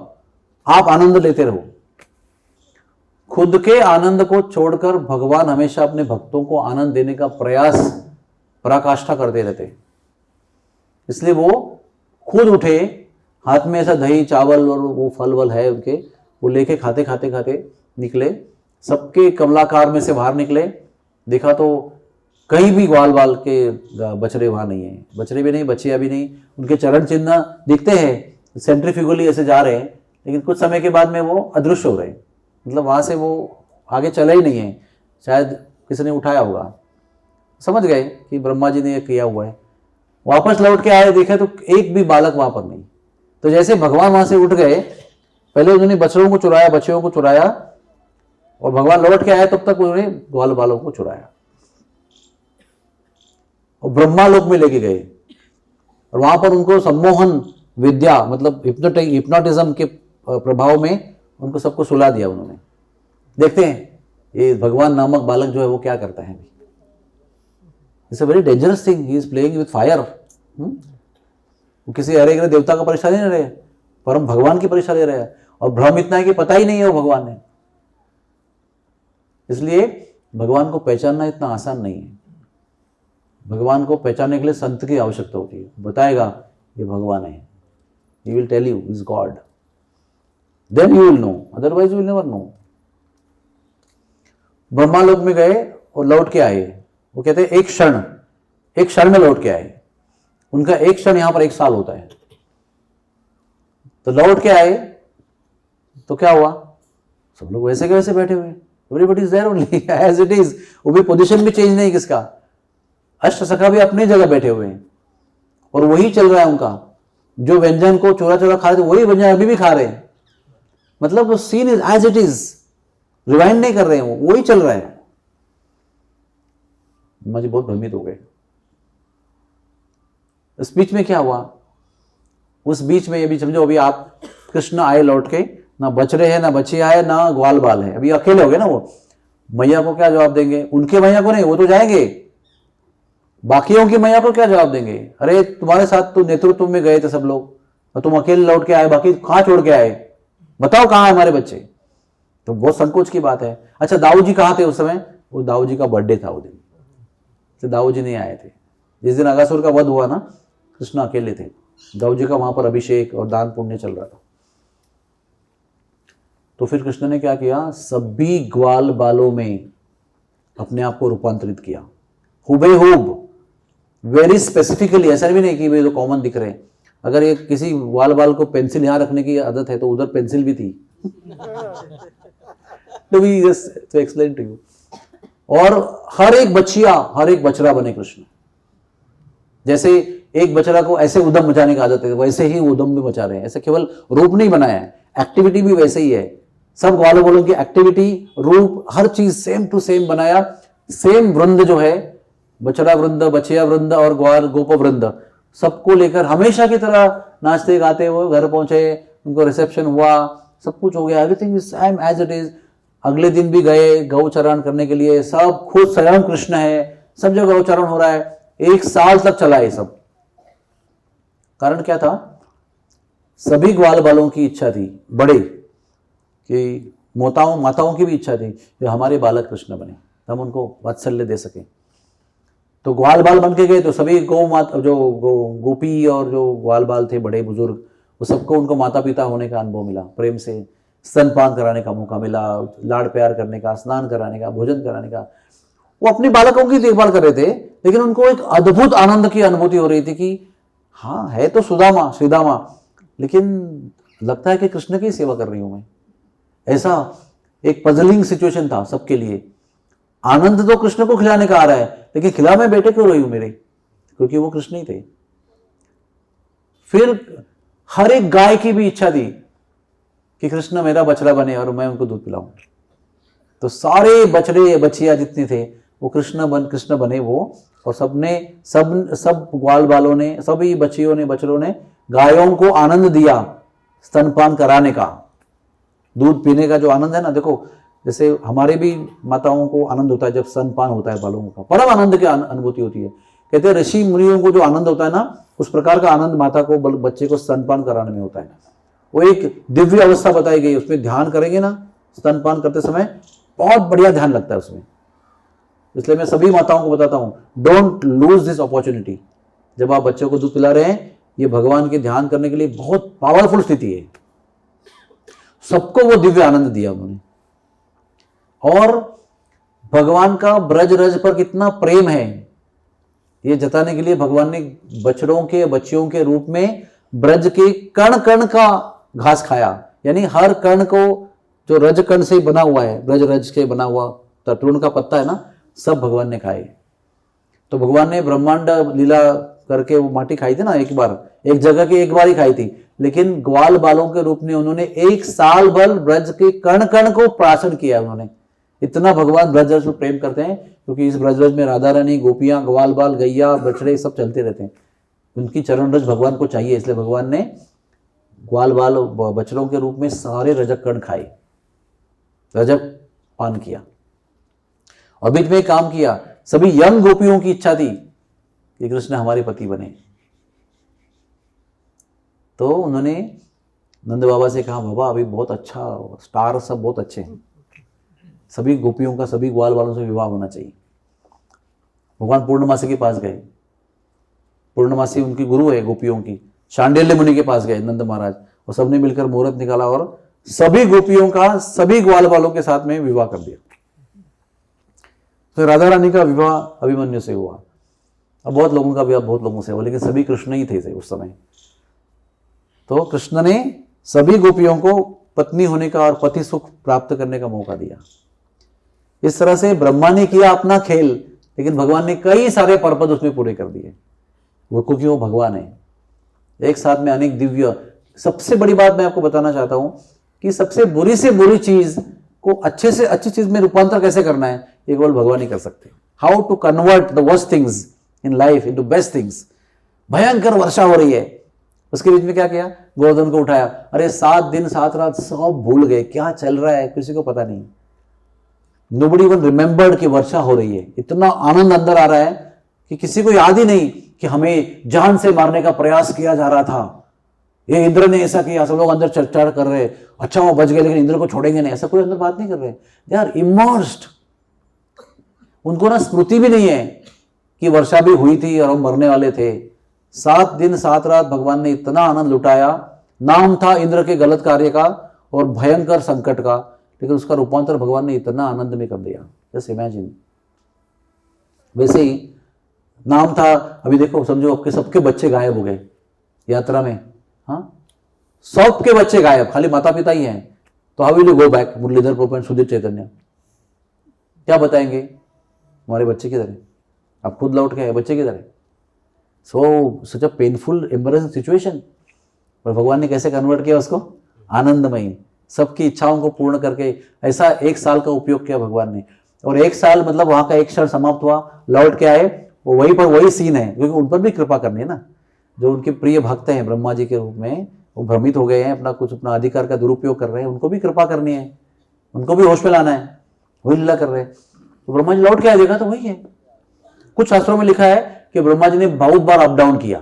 आप आनंद लेते रहो। खुद के आनंद को छोड़कर भगवान हमेशा अपने भक्तों को आनंद देने का प्रयास, पराकाष्ठा करते रहते। इसलिए वो खुद उठे, हाथ में ऐसा दही चावल और वो फल वल है उनके, वो लेके खाते खाते खाते निकले, सबके कमलाकार में से बाहर निकले। देखा तो कहीं भी ग्वाल बाल के बछड़े वहां नहीं है, बछड़े भी नहीं, बच्चियां भी नहीं। उनके चरण चिन्ह दिखते हैं, सेंट्रीफ्यूगली ऐसे जा रहे हैं, लेकिन कुछ समय के बाद में वो अदृश्य हो रहे हैं। मतलब वहां से वो आगे चला ही नहीं है, शायद किसी ने उठाया होगा। समझ गए कि ब्रह्मा जी ने ये किया हुआ है। वापस लौट के आए, देखे तो एक भी बालक वहां पर नहीं। तो जैसे भगवान वहां से उठ गए, पहले उन्होंने बछड़ों को चुराया, बच्चियों को चुराया, और भगवान लौट के आए तब तक उन्होंने ग्वाल बालों को चुराया और ब्रह्मा लोक में लेके गए। और वहां पर उनको सम्मोहन विद्या, मतलब हिप्नोटिज्म के प्रभाव में उनको सबको सुला दिया उन्होंने। देखते हैं ये भगवान नामक बालक जो है वो क्या करता है। It's a very dangerous thing, he is playing with fire. वो किसी हरे ग्रह देवता का परीक्षा नहीं ले रहे, परम भगवान की परीक्षा ले रहे हैं। और भ्रम इतना है कि पता ही नहीं है वो भगवान है। इसलिए भगवान को पहचानना इतना आसान नहीं है। भगवान को पहचानने के लिए संत की आवश्यकता होती है, बताएगा ये भगवान है, he will tell you is God, then you will know, otherwise you will never know। Brahma लोक में गए और लौट के आए, वो कहते हैं एक क्षण में लौट के आए। उनका एक क्षण यहां पर 1 साल होता है। तो लौट के आए तो क्या हुआ, सब लोग वैसे के वैसे बैठे हुए, everybody is there only as it is. वो भी पोजीशन भी चेंज नहीं किसका, अष्ट सखा भी अपनी जगह बैठे हुए हैं और वही चल रहा है उनका। जो व्यंजन को चोरा चोरा खा रहे थे वही व्यंजन अभी भी खा रहे हैं। मतलब वो scene is as it is, rewind नहीं कर रहे हैं, वही चल रहा है। मुझे बहुत भ्रमित हो गए। इस बीच में क्या हुआ, उस बीच में ये भी समझो, अभी आप कृष्ण आए लौट के, ना बछड़े हैं ना बच्चियां है ना ग्वाल बाल है, अभी अकेले हो गए ना। वो मैया को क्या जवाब देंगे, उनके मैया को नहीं, वो तो जाएंगे, बाकियों की मैया को क्या जवाब देंगे। अरे तुम्हारे साथ तो नेतृत्व में गए थे सब लोग और तुम अकेले लौट के आए, बाकी कहां छोड़ के आए, बताओ कहां है हमारे बच्चे। तो बहुत संकोच की बात है। अच्छा दाऊ जी कहां थे उस समय, वो दाऊ जी का बर्थडे था, वो दिन तो दाऊ जी नहीं आए थे। जिस दिन अगासुर का वध हुआ ना, कृष्ण अकेले थे, दाऊ जी का वहां पर अभिषेक और दान पुण्य चल रहा था। तो फिर कृष्ण ने क्या किया, सभी ग्वाल बालों में अपने आप को रूपांतरित किया, हुबेहूब, वेरी स्पेसिफिकली। ऐसा भी नहीं कि वे तो कॉमन दिख रहे हैं। अगर ये किसी ग्वाल बाल को पेंसिल यहां रखने की आदत है तो उधर पेंसिल भी थी। तो we just to explain to you. और हर एक बछड़ा बने कृष्ण। जैसे एक बछड़ा को ऐसे उदम मचाने की आदत है, वैसे ही उदम भी मचा रहे हैं। ऐसे केवल रूप नहीं बनाया है, एक्टिविटी भी वैसे ही है। सब ग्वाल बालों की एक्टिविटी, रूप, हर चीज सेम टू सेम बनाया। सेम वृंद जो है, बछड़ा वृंद, बछिया वृंद और ग्वाल गोप वृंद, सबको लेकर हमेशा की तरह नाचते गाते वो घर पहुंचे, उनको रिसेप्शन हुआ, सब कुछ हो गया, everything is same as it is. अगले दिन भी गए गौचरण करने के लिए, सब खुद स्वयं कृष्ण है, सब जगह गौचरण हो रहा है। 1 साल तक चला ये सब। कारण क्या था? सभी ग्वाल बालों की इच्छा थी, बड़े कि माताओं की भी इच्छा थी जो हमारे बालक कृष्ण बने, हम उनको वात्सल्य दे सके। तो ग्वाल बाल बन के गए तो सभी गोपी और जो ग्वाल बाल थे, बड़े बुजुर्ग, वो सबको उनको माता पिता होने का अनुभव मिला, प्रेम से स्तनपान कराने का मौका मिला, लाड़ प्यार करने का, स्नान कराने का, भोजन कराने का। वो अपने बालकों की देखभाल कर रहे थे, लेकिन उनको एक अद्भुत आनंद की अनुभूति हो रही थी कि हाँ है तो सुदामा श्रीदामा, लेकिन लगता है कि कृष्ण की सेवा कर रही हूं मैं। ऐसा एक पजलिंग सिचुएशन था सबके लिए। आनंद तो कृष्ण को खिलाने का आ रहा है, लेकिन खिला मैं बेटे क्यों रही हूं मेरे, क्योंकि वो कृष्ण ही थे। फिर हर एक गाय की भी इच्छा थी कि कृष्ण मेरा बछड़ा बने और मैं उनको दूध पिलाऊं। तो सारे बछड़े बछिया जितने थे वो कृष्ण बने वो, और सब ग्वाल बालों ने, सभी बच्चियों ने, बछड़ों ने गायों को आनंद दिया स्तनपान कराने का, दूध पीने का जो आनंद है ना। देखो जैसे हमारे भी माताओं को आनंद होता है जब स्तनपान होता है बालों का, परम आनंद की अनुभूति होती है। कहते हैं ऋषि मुनियों को जो आनंद होता है ना, उस प्रकार का आनंद माता को बच्चे को स्तनपान कराने में होता है। वो एक दिव्य अवस्था बताई गई, उसमें ध्यान करेंगे ना स्तनपान करते समय, बहुत बढ़िया ध्यान लगता है उसमें। इसलिए मैं सभी माताओं को बताता हूं, डोंट लूज दिस अपॉर्चुनिटी। जब आप बच्चों को दूध पिला रहे हैं, ये भगवान के ध्यान करने के लिए बहुत पावरफुल स्थिति है। सबको वो दिव्य आनंद दिया उन्होंने। और भगवान का ब्रज रज पर कितना प्रेम है ये जताने के लिए भगवान ने बछड़ों के, बच्चियों के रूप में ब्रज के कण कण का घास खाया। यानी हर कण को, जो रज कण से बना हुआ है, ब्रज रज के बना हुआ तरुण का पत्ता है ना, सब भगवान ने खाए। तो भगवान ने ब्रह्मांड लीला करके वो माटी खाई थी ना, एक बार, एक जगह की एक बार ही खाई थी, लेकिन ग्वाल बालों के रूप में उन्होंने 1 साल भर ब्रज के कण कण को प्राशन किया। उन्होंने इतना भगवान ब्रजरज में प्रेम करते हैं, क्योंकि इस ब्रजरज में राधा रानी, गोपियां, ग्वाल बाल, गैया, बछड़े सब चलते रहते हैं। उनकी चरण रज भगवान को चाहिए, इसलिए भगवान ने ग्वाल बाल बछड़ों के रूप में सारे रजक कण खाए, रजक पान किया और बीच में काम किया। सभी यंग गोपियों की इच्छा थी कि कृष्ण हमारे पति बने, तो उन्होंने नंद बाबा से कहा, बाबा अभी बहुत अच्छा स्टार सब बहुत अच्छे हैं, सभी गोपियों का, सभी ग्वाल वालों से विवाह होना चाहिए। भगवान पूर्णमासी के पास गए, पूर्णमासी उनकी गुरु है गोपियों की, शांडिल्य मुनि के पास गए नंद महाराज, और सबने मिलकर मुहूर्त निकाला और सभी गोपियों का सभी ग्वाल वालों के साथ में विवाह कर दिया। तो राधा रानी का विवाह अभिमन्यु से हुआ। अब बहुत लोगों का विवाह बहुत लोगों से हुआ, लेकिन सभी कृष्ण ही थे उस समय। तो कृष्ण ने सभी गोपियों को पत्नी होने का और पति सुख प्राप्त करने का मौका दिया। इस तरह से ब्रह्मा ने किया अपना खेल, लेकिन भगवान ने कई सारे पर्पज उसमें पूरे कर दिए, वो क्योंकि वो भगवान है। एक साथ में अनेक दिव्य। सबसे बड़ी बात मैं आपको बताना चाहता हूं कि सबसे बुरी से बुरी चीज को अच्छे से अच्छी चीज में रूपांतर कैसे करना है, ये केवल भगवान ही कर सकते हैं। How to convert the worst things in life into best things. भयंकर वर्षा हो रही है, उसके बीच में क्या किया, गोवर्धन को उठाया, अरे 7 दिन 7 रात सब भूल गए क्या चल रहा है, किसी को पता नहीं। नोबडी इवन रिमेंबर्ड कि वर्षा हो रही है। इतना आनंद अंदर आ रहा है कि किसी को याद ही नहीं कि हमें जान से मारने का प्रयास किया जा रहा था, ये इंद्र ने ऐसा किया। सब लोग अंदर चर्चा कर रहे, अच्छा वो बच गए लेकिन इंद्र को छोड़ेंगे नहीं, ऐसा कोई अंदर बात नहीं कर रहे। They are immersed. उनको ना स्मृति भी नहीं है कि वर्षा भी हुई थी और हम मरने वाले थे। 7 दिन 7 रात भगवान ने इतना आनंद लुटाया। नाम था इंद्र के गलत कार्य का और भयंकर संकट का, लेकिन उसका रूपांतर भगवान ने इतना आनंद में कर दिया। Just imagine. वैसे ही नाम था, अभी देखो समझो आपके सबके बच्चे गायब हो गए यात्रा में, हाँ सबके बच्चे गायब, खाली माता पिता ही हैं। तो how will you go back? Muralidhar Prabhu, Sudhir Chaitanya क्या बताएंगे, हमारे बच्चे किधर है, आप खुद लौट के आए, बच्चे किधर है? सो सच अ पेनफुल एम्बैरेसिंग सिचुएशन। पर भगवान ने कैसे कन्वर्ट किया उसको, आनंदमयी, सबकी इच्छाओं को पूर्ण करके, ऐसा 1 साल का उपयोग किया भगवान ने। और 1 साल मतलब वहां का एक क्षण समाप्त हुआ, लौट के आए, वो वहीं पर वही सीन है, क्योंकि उन पर भी कृपा करनी है ना। जो उनके प्रिय भक्त हैं ब्रह्मा जी के रूप में, वो भ्रमित हो गए हैं, अपना अधिकार का दुरुपयोग कर रहे हैं, उनको भी कृपा करनी है, उनको भी होश में लाना है, वही लीला कर रहे हैं। तो ब्रह्मा जी लौट के आए, देखा तो वही है। कुछ शास्त्रों में लिखा है कि ब्रह्मा जी ने बहुत बार अप डाउन किया,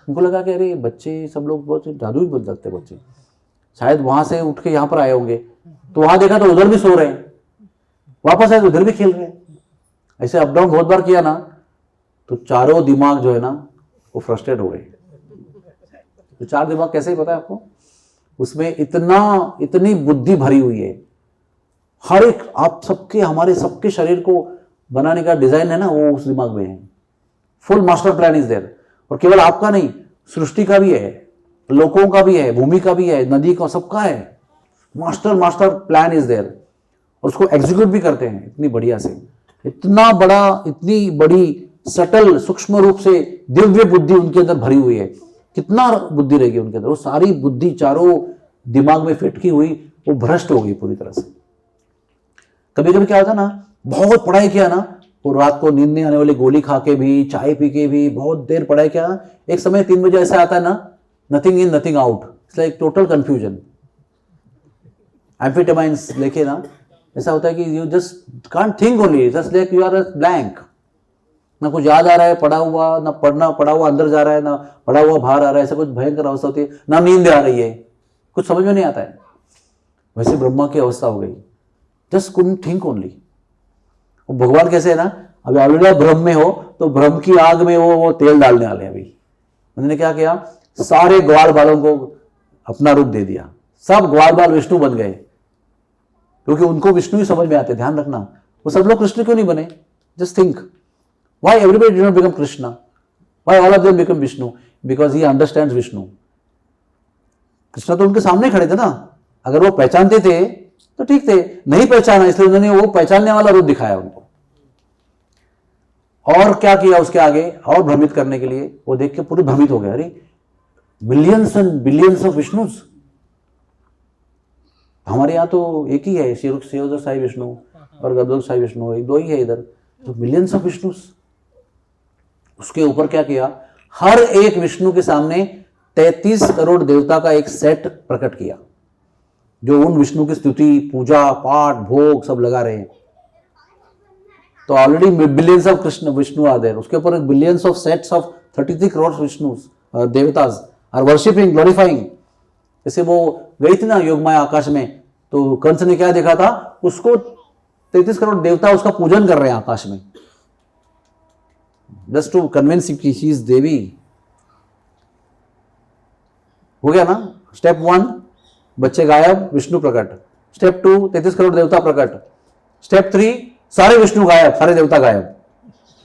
उनको लगा कि अरे बच्चे सब लोग बहुत जादू ही बन सकते बच्चे, शायद वहां से उठ के यहाँ पर आए होंगे। तो वहां देखा तो उधर भी सो रहे हैं, वापस आए तो उधर भी खेल रहे हैं। ऐसे अप डाउन बहुत बार किया ना, तो चारों दिमाग जो है ना वो फ्रस्ट्रेट हो गए। तो 4 दिमाग कैसे ही पता है आपको, उसमें इतनी बुद्धि भरी हुई है। हर एक आप सबके, हमारे सबके शरीर को बनाने का डिजाइन है ना, वो उस दिमाग में है। Full master plan is there. और केवल आपका नहीं, सृष्टि का भी है, लोगों का भी है, भूमि का भी है, नदी का, सबका है। Master plan is there. और उसको एग्जीक्यूट भी करते हैं इतनी बढ़िया से। इतना बड़ा, इतनी बड़ी सटल सूक्ष्म रूप से दिव्य बुद्धि उनके अंदर भरी हुई है। कितना बुद्धि रहेगी उनके अंदर, वो सारी बुद्धि चारों दिमाग में फिटकी हुई, वो भ्रष्ट हो गई पूरी तरह से। कभी कभी क्या होता ना, बहुत पढ़ाई किया ना, वो रात को नींद नहीं आने वाली गोली खा के भी, चाय पी के भी बहुत देर पढ़ाई किया, एक समय 3 बजे ऐसा आता है ना, nothing in nothing out, it's like total confusion. Amphetamines लेके ना ऐसा होता है कि you just can't think only, just like you are blank. ना कुछ याद आ रहा है पढ़ा हुआ, ना पढ़ा हुआ अंदर जा रहा है, ना पढ़ा हुआ बाहर आ रहा है, ऐसा कुछ भयंकर अवस्था होती है। ना नींद आ रही है, कुछ समझ में नहीं आता है। वैसे ब्रह्मा की अवस्था हो गई, जस्ट कुडंट थिंक ओनली। भगवान कैसे है ना, अभी ऑलरेडी भ्रम में हो तो भ्रम की आग में वो तेल डालने वाले हैं। अभी उन्होंने क्या किया, सारे ग्वाल बालों को अपना रूप दे दिया, सब ग्वाल बाल विष्णु बन गए, क्योंकि उनको विष्णु ही समझ में आते। ध्यान रखना, वो सब लोग कृष्ण क्यों नहीं बने? Just think, why everybody did not become Krishna? Why all of them become Vishnu? Because he understands Vishnu. Krishna तो उनके सामने खड़े थे ना, अगर वो पहचानते थे तो ठीक थे, नहीं पहचाना इसलिए उन्होंने वो पहचानने वाला रूप दिखाया उनको। और क्या किया उसके आगे, और भ्रमित करने के लिए, वो देख के पूरे भ्रमित हो गए, अरे millions and billions of Vishnu's. हमारे यहाँ तो एक ही है, शिवोदर साई विष्णु और गदोदर साई विष्णु, एक दो ही है इधर, तो मिलियंस ऑफ विष्णुस। उसके ऊपर क्या किया, हर एक विष्णु के सामने 33 करोड़ देवता का एक सेट प्रकट किया, जो उन विष्णु की स्तुति, पूजा पाठ, भोग सब लगा रहे हैं। तो already billions of Krishna Vishnu are there, उसके ऊपर billions of sets of 33 crore Vishnu देवतास are worshipping, glorifying. जैसे वो गई थी ना योगमाया आकाश में, तो कंस ने क्या देखा था, उसको 33 करोड़ देवता उसका पूजन कर रहे हैं आकाश में, जस्ट टू कन्विंस कि शी इज देवी। हो गया ना, स्टेप 1 बच्चे गायब, विष्णु प्रकट। स्टेप 2 33 करोड़ देवता प्रकट। स्टेप 3 सारे विष्णु गायब, सारे देवता गायब,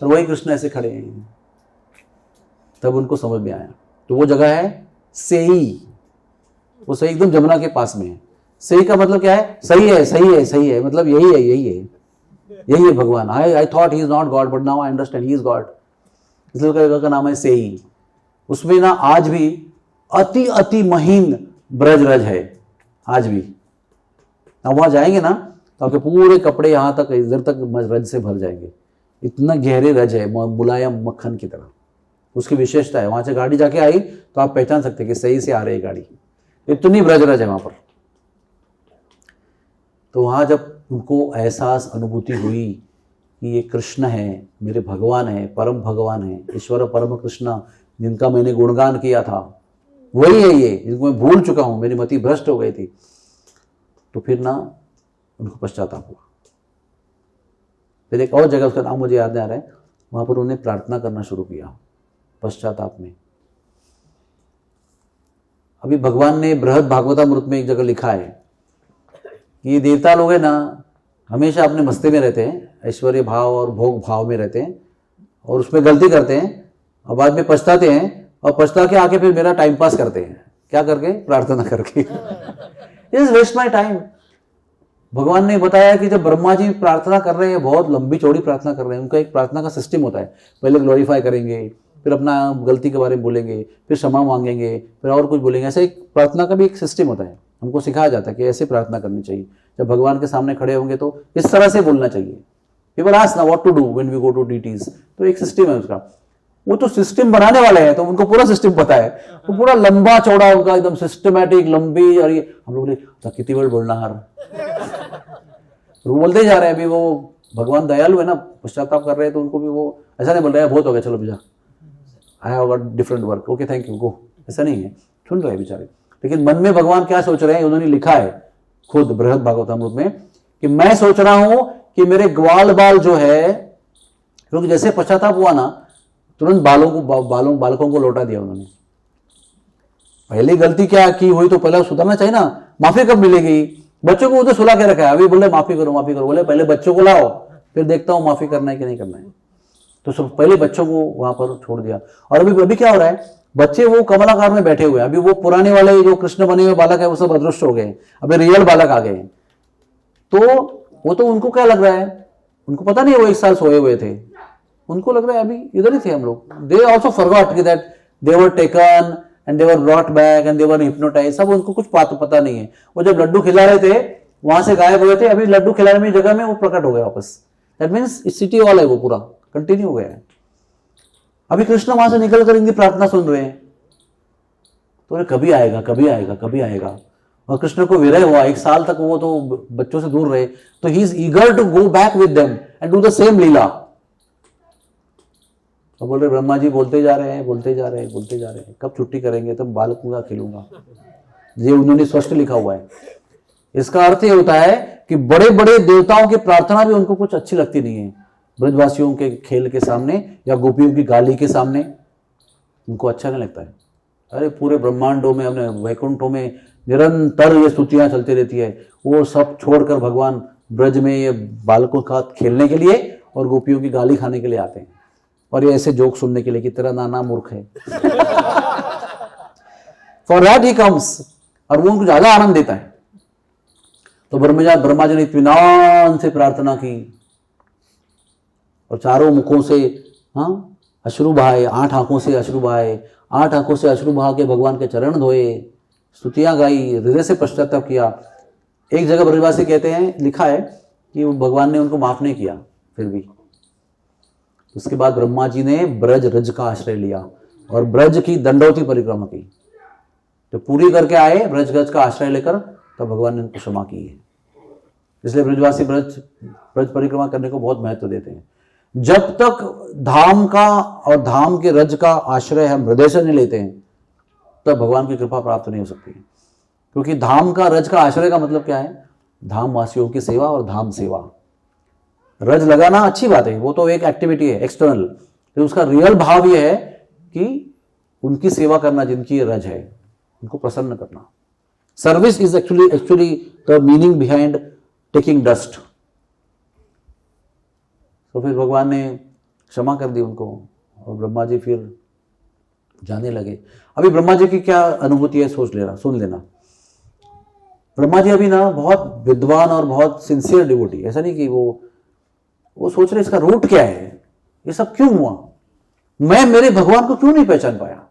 और वही कृष्ण ऐसे खड़े हैं। तब उनको समझ में आया। तो वो जगह है सेई, वो सही एकदम जमुना के पास में है। सही का मतलब क्या है, सही है, सही है, सही है, मतलब यही है, यही है, यही है भगवान। I thought he is not God, but now I understand he is God, इसलिए जगह का नाम है सेई। उसमें ना आज भी अति अति महीन ब्रज रज है, आज भी। अब वहां जाएंगे ना तो आपके पूरे कपड़े यहां तक, इधर तक रज से भर जाएंगे, इतना गहरे रज है, मुलायम मक्खन की तरह। उसकी विशेषता है, वहां से गाड़ी जाके आई तो आप पहचान सकते हैं कि सही से आ रही है गाड़ी, इतनी ब्रज रज है वहां पर। तो वहां जब उनको एहसास, अनुभूति हुई कि ये कृष्ण है, मेरे भगवान है, परम भगवान है, ईश्वर परम कृष्ण, जिनका मैंने गुणगान किया था, वही है ये, जिनको मैं भूल चुका हूं, मेरी मति भ्रष्ट हो गई थी। तो फिर ना उनको पश्चाताप हुआ। फिर एक और जगह, उसका नाम मुझे याद नहीं आ रहा है, वहां पर उन्हें प्रार्थना करना शुरू किया पश्चाताप में। अभी भगवान ने बृहद भागवतामृत में एक जगह लिखा है कि ये देवता लोग है ना, हमेशा अपने मस्ती में रहते हैं, ऐश्वर्य भाव और भोग भाव में रहते हैं, और उसमें गलती करते हैं और बाद में पछताते हैं, और पछता के आके फिर मेरा टाइम पास करते हैं, क्या करके, प्रार्थना करके। Is waste my time. भगवान ने बताया कि जब ब्रह्मा जी प्रार्थना कर रहे हैं, बहुत लंबी चौड़ी प्रार्थना कर रहे हैं, उनका एक प्रार्थना का सिस्टम होता है, पहले ग्लोरीफाई करेंगे, फिर अपना गलती के बारे में बोलेंगे, फिर क्षमा मांगेंगे, फिर और कुछ बोलेंगे। ऐसे एक प्रार्थना का भी एक सिस्टम होता है, हमको सिखाया जाता है कि ऐसे प्रार्थना करनी चाहिए। जब भगवान के सामने खड़े होंगे तो इस तरह से बोलना चाहिए। पीपल आस्क ना what to do when we go to deities, तो एक सिस्टम है उसका। वो तो सिस्टम बनाने वाले हैं तो उनको पूरा सिस्टम पता है, तो पूरा लंबा चौड़ा उनका एकदम सिस्टमैटिक लंबी। और ये हम लोग कितनी बार बोलना हर वो बोलते जा रहे हैं। अभी वो भगवान दयालु है ना, पश्चाताप कर रहे हैं तो उनको भी वो ऐसा नहीं बोल रहे हैं बहुत हो गया चलो बेटा, I have got different work, okay thank you go, ऐसा नहीं है। सुन रहे हैं बेचारे, लेकिन मन में भगवान क्या सोच रहे हैं उन्होंने लिखा है खुद बृहद भागवतामृत में कि मैं सोच रहा हूं कि मेरे ग्वाल बाल जो है, क्योंकि जैसे पश्चाताप हुआ ना तुरंत बालकों को लौटा दिया उन्होंने। पहली गलती क्या की हुई तो पहले सुधरना चाहिए ना, माफी कब मिलेगी? बच्चों को उधर सुला के रखा है, अभी बोले माफी करो माफी करो, बोले पहले बच्चों को लाओ फिर देखता हूं माफी करना है कि नहीं करना है। तो सब पहले बच्चों को वहां पर छोड़ दिया। और अभी क्या हो रहा है, बच्चे वो कमलाकार में बैठे हुए हैं, अभी वो पुराने वाले जो कृष्ण बने हुए बालक है वो सब अदृश्य हो गए, अभी रियल बालक आ गए। तो वो तो उनको क्या लग रहा है, उनको पता नहीं वो 1 साल सोए हुए थे, उनको लग रहा है अभी इधर ही थे हम लोग। They also forgot that they were taken and they were brought back and they were hypnotise, सब उनको कुछ पता नहीं है। वो जब लड्डू खिला रहे थे वहां से गायब हुए थे, अभी लड्डू खिलाने में जगह में वो प्रकट हो गया वापस। दैट मीन्स सिटी हॉल है वो पूरा कंटिन्यू हो गया है। अभी कृष्ण वहां से निकलकर इनकी प्रार्थना सुन रहे हैं, तो कभी आएगा कभी आएगा कभी आएगा। और कृष्ण को विरह हुआ, 1 साल तक वो तो बच्चों से दूर रहे, तो he is eager to go back with them and do the same leela. तो बोल रहे ब्रह्मा जी बोलते जा रहे हैं बोलते जा रहे हैं बोलते जा रहे हैं, कब छुट्टी करेंगे तब बालक पूरा खिलूंगा। ये उन्होंने स्पष्ट लिखा हुआ है। इसका अर्थ ये होता है कि बड़े बड़े देवताओं की प्रार्थना भी उनको कुछ अच्छी लगती नहीं है, ब्रजवासियों के खेल के सामने या गोपियों की गाली के सामने उनको अच्छा नहीं लगता है। अरे पूरे ब्रह्मांडों में अपने वैकुंठों में निरंतर ये स्तुतियां चलती रहती है, वो सब छोड़कर भगवान ब्रज में ये बालकों का खेलने के लिए और गोपियों की गाली खाने के लिए आते हैं, और ये ऐसे जोक सुनने के लिए कि तेरा नाना मूर्ख है। फॉर दैट ही कम्स, और वो उनको ज्यादा आनंद देता है। तो ब्रह्मा जी ने इत्मीनान से प्रार्थना की और चारों मुखों से अश्रु बहाए, 8 आंखों से अश्रु बहाए, 8 आंखों से अश्रु बहा के भगवान के चरण धोए, स्तुतियां गाई, हृदय से पश्चाताप किया। एक जगह ब्रजवासी कहते हैं, लिखा है कि भगवान ने उनको माफ नहीं किया फिर भी। उसके बाद ब्रह्मा जी ने ब्रज रज का आश्रय लिया और ब्रज की दंडवती परिक्रमा की। तो पूरी करके आए ब्रज रज का आश्रय लेकर, तब भगवान ने उनको क्षमा की है। इसलिए ब्रजवासी ब्रज परिक्रमा करने को बहुत महत्व देते हैं। जब तक धाम का और धाम के रज का आश्रय हम हृदय से नहीं लेते हैं, तब भगवान की कृपा प्राप्त नहीं हो सकती। क्योंकि धाम का रज का आश्रय का मतलब क्या है, धाम वासियों की सेवा और धाम सेवा। रज लगाना अच्छी बात है, वो तो एक एक्टिविटी है एक्सटर्नल, तो उसका रियल भाव यह है कि उनकी सेवा करना, जिनकी रज है उनको प्रसन्न करना। Service is actually the meaning behind taking dust. तो फिर भगवान ने क्षमा कर दी उनको और ब्रह्मा जी फिर जाने लगे। अभी ब्रह्मा जी की क्या अनुभूति है सुन लेना। ब्रह्मा जी अभी ना बहुत विद्वान और बहुत सिंसियर डिवोटी, ऐसा नहीं कि वो सोच रहे इसका रूट क्या है, ये सब क्यों हुआ, मैं मेरे भगवान को क्यों नहीं पहचान पाया,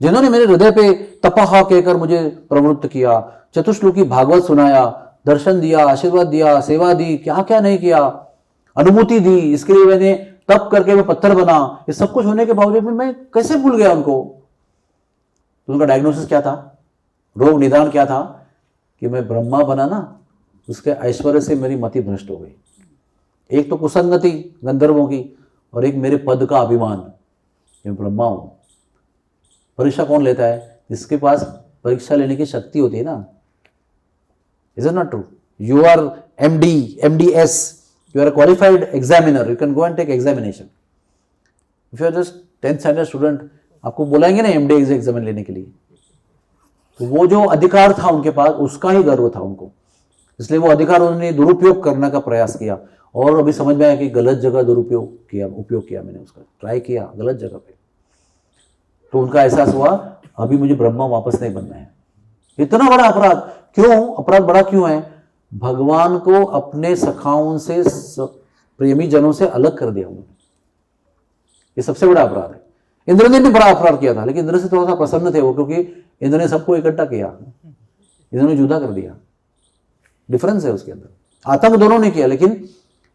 जिन्होंने मेरे हृदय पे तपहा कहकर मुझे प्रवृत्त किया, चतुश्लोकी भागवत सुनाया, दर्शन दिया, आशीर्वाद दिया, सेवा दी, क्या क्या नहीं किया, अनुभूति दी, इसके लिए मैंने तप करके मैं पत्थर बना, ये सब कुछ होने के बावजूद भी मैं कैसे भूल गया उनको। तो उनका डायग्नोसिस क्या था, रोग निदान क्या था, कि मैं ब्रह्मा बना ना, उसके ऐश्वर्य से मेरी मति भ्रष्ट हो गई। एक तो कुसंगति गंधर्वों की, और एक मेरे पद का अभिमान, मैं ब्रह्मा हूं। परीक्षा कौन लेता है, जिसके पास परीक्षा लेने की शक्ति होती है ना। Is it not true? You are MD, MDS, you are a qualified examiner, you can go and take examination. If you are just 10th standard student, आपको बुलाएंगे ना MD एग्जाम लेने के लिए, तो वो जो अधिकार था उनके पास, उसका ही गर्व था उनको, इसलिए वो अधिकार उन्होंने दुरुपयोग करने का प्रयास किया। और अभी समझ में आया कि गलत जगह उपयोग किया मैंने, उसका ट्राई किया गलत जगह पे, तो उनका एहसास हुआ अभी मुझे ब्रह्मा वापस नहीं बनना है। इतना बड़ा अपराध क्यों, अपराध बड़ा क्यों है, भगवान को अपने सखाओं से प्रेमी जनों से अलग कर दिया उन्होंने, ये सबसे बड़ा अपराध है। इंद्र ने भी बड़ा अपराध किया था, लेकिन इंद्र से थोड़ा सा प्रसन्न थे वो, क्योंकि इंद्र ने सबको इकट्ठा किया, इंद्र ने जुदा कर दिया। डिफरेंस है उसके अंदर। आतंक दोनों ने किया, लेकिन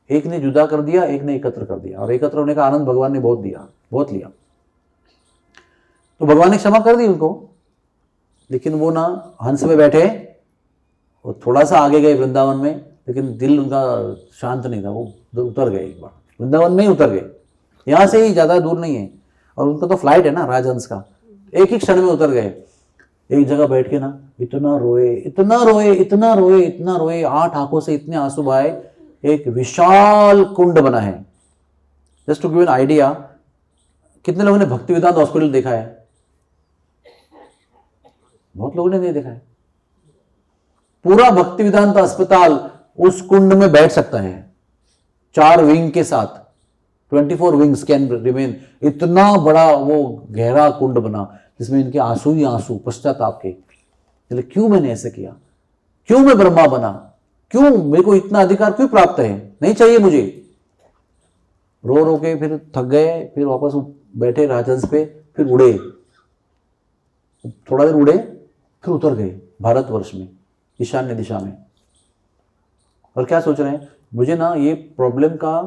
एक ने जुदा कर दिया, एक ने एकत्र कर दिया, और एकत्र होने का आनंद भगवान ने बहुत दिया, बहुत लिया। तो भगवान ने क्षमा कर दी उनको, लेकिन वो ना हंस में बैठे, वो थोड़ा सा आगे गए वृंदावन में, लेकिन दिल उनका शांत नहीं था, वो उतर गए, एक बार वृंदावन में ही उतर गए, यहाँ से ही ज्यादा दूर नहीं है, और उनका तो फ्लाइट है ना राजहंस का, एक ही क्षण में उतर गए। एक जगह बैठ के ना इतना रोए, इतना रोए, इतना रोए, इतना रोए, 8 आंखों से इतने आंसू बहाए, एक विशाल कुंड बना है। Just to give an idea, कितने लोगों ने भक्ति वेदांत हॉस्पिटल देखा है? बहुत लोगों ने नहीं देखा है। पूरा भक्ति वेदांत अस्पताल उस कुंड में बैठ सकता है, 4 विंग के साथ, 24 विंग्स कैन रिमेन। इतना बड़ा वो गहरा कुंड बना, जिसमें इनके आंसू ही आंसू पश्चाताप के, चले क्यों मैंने ऐसे किया, क्यों मैं ब्रह्मा बना, क्यों मेरे को इतना अधिकार क्यों प्राप्त है, नहीं चाहिए मुझे। रो रो के फिर थक गए, फिर वापस बैठे राजहंस पे, फिर उड़े, थोड़ा देर उड़े, फिर उतर गए भारतवर्ष में, ईशान्य दिशा में। और क्या सोच रहे हैं, मुझे ना ये प्रॉब्लम का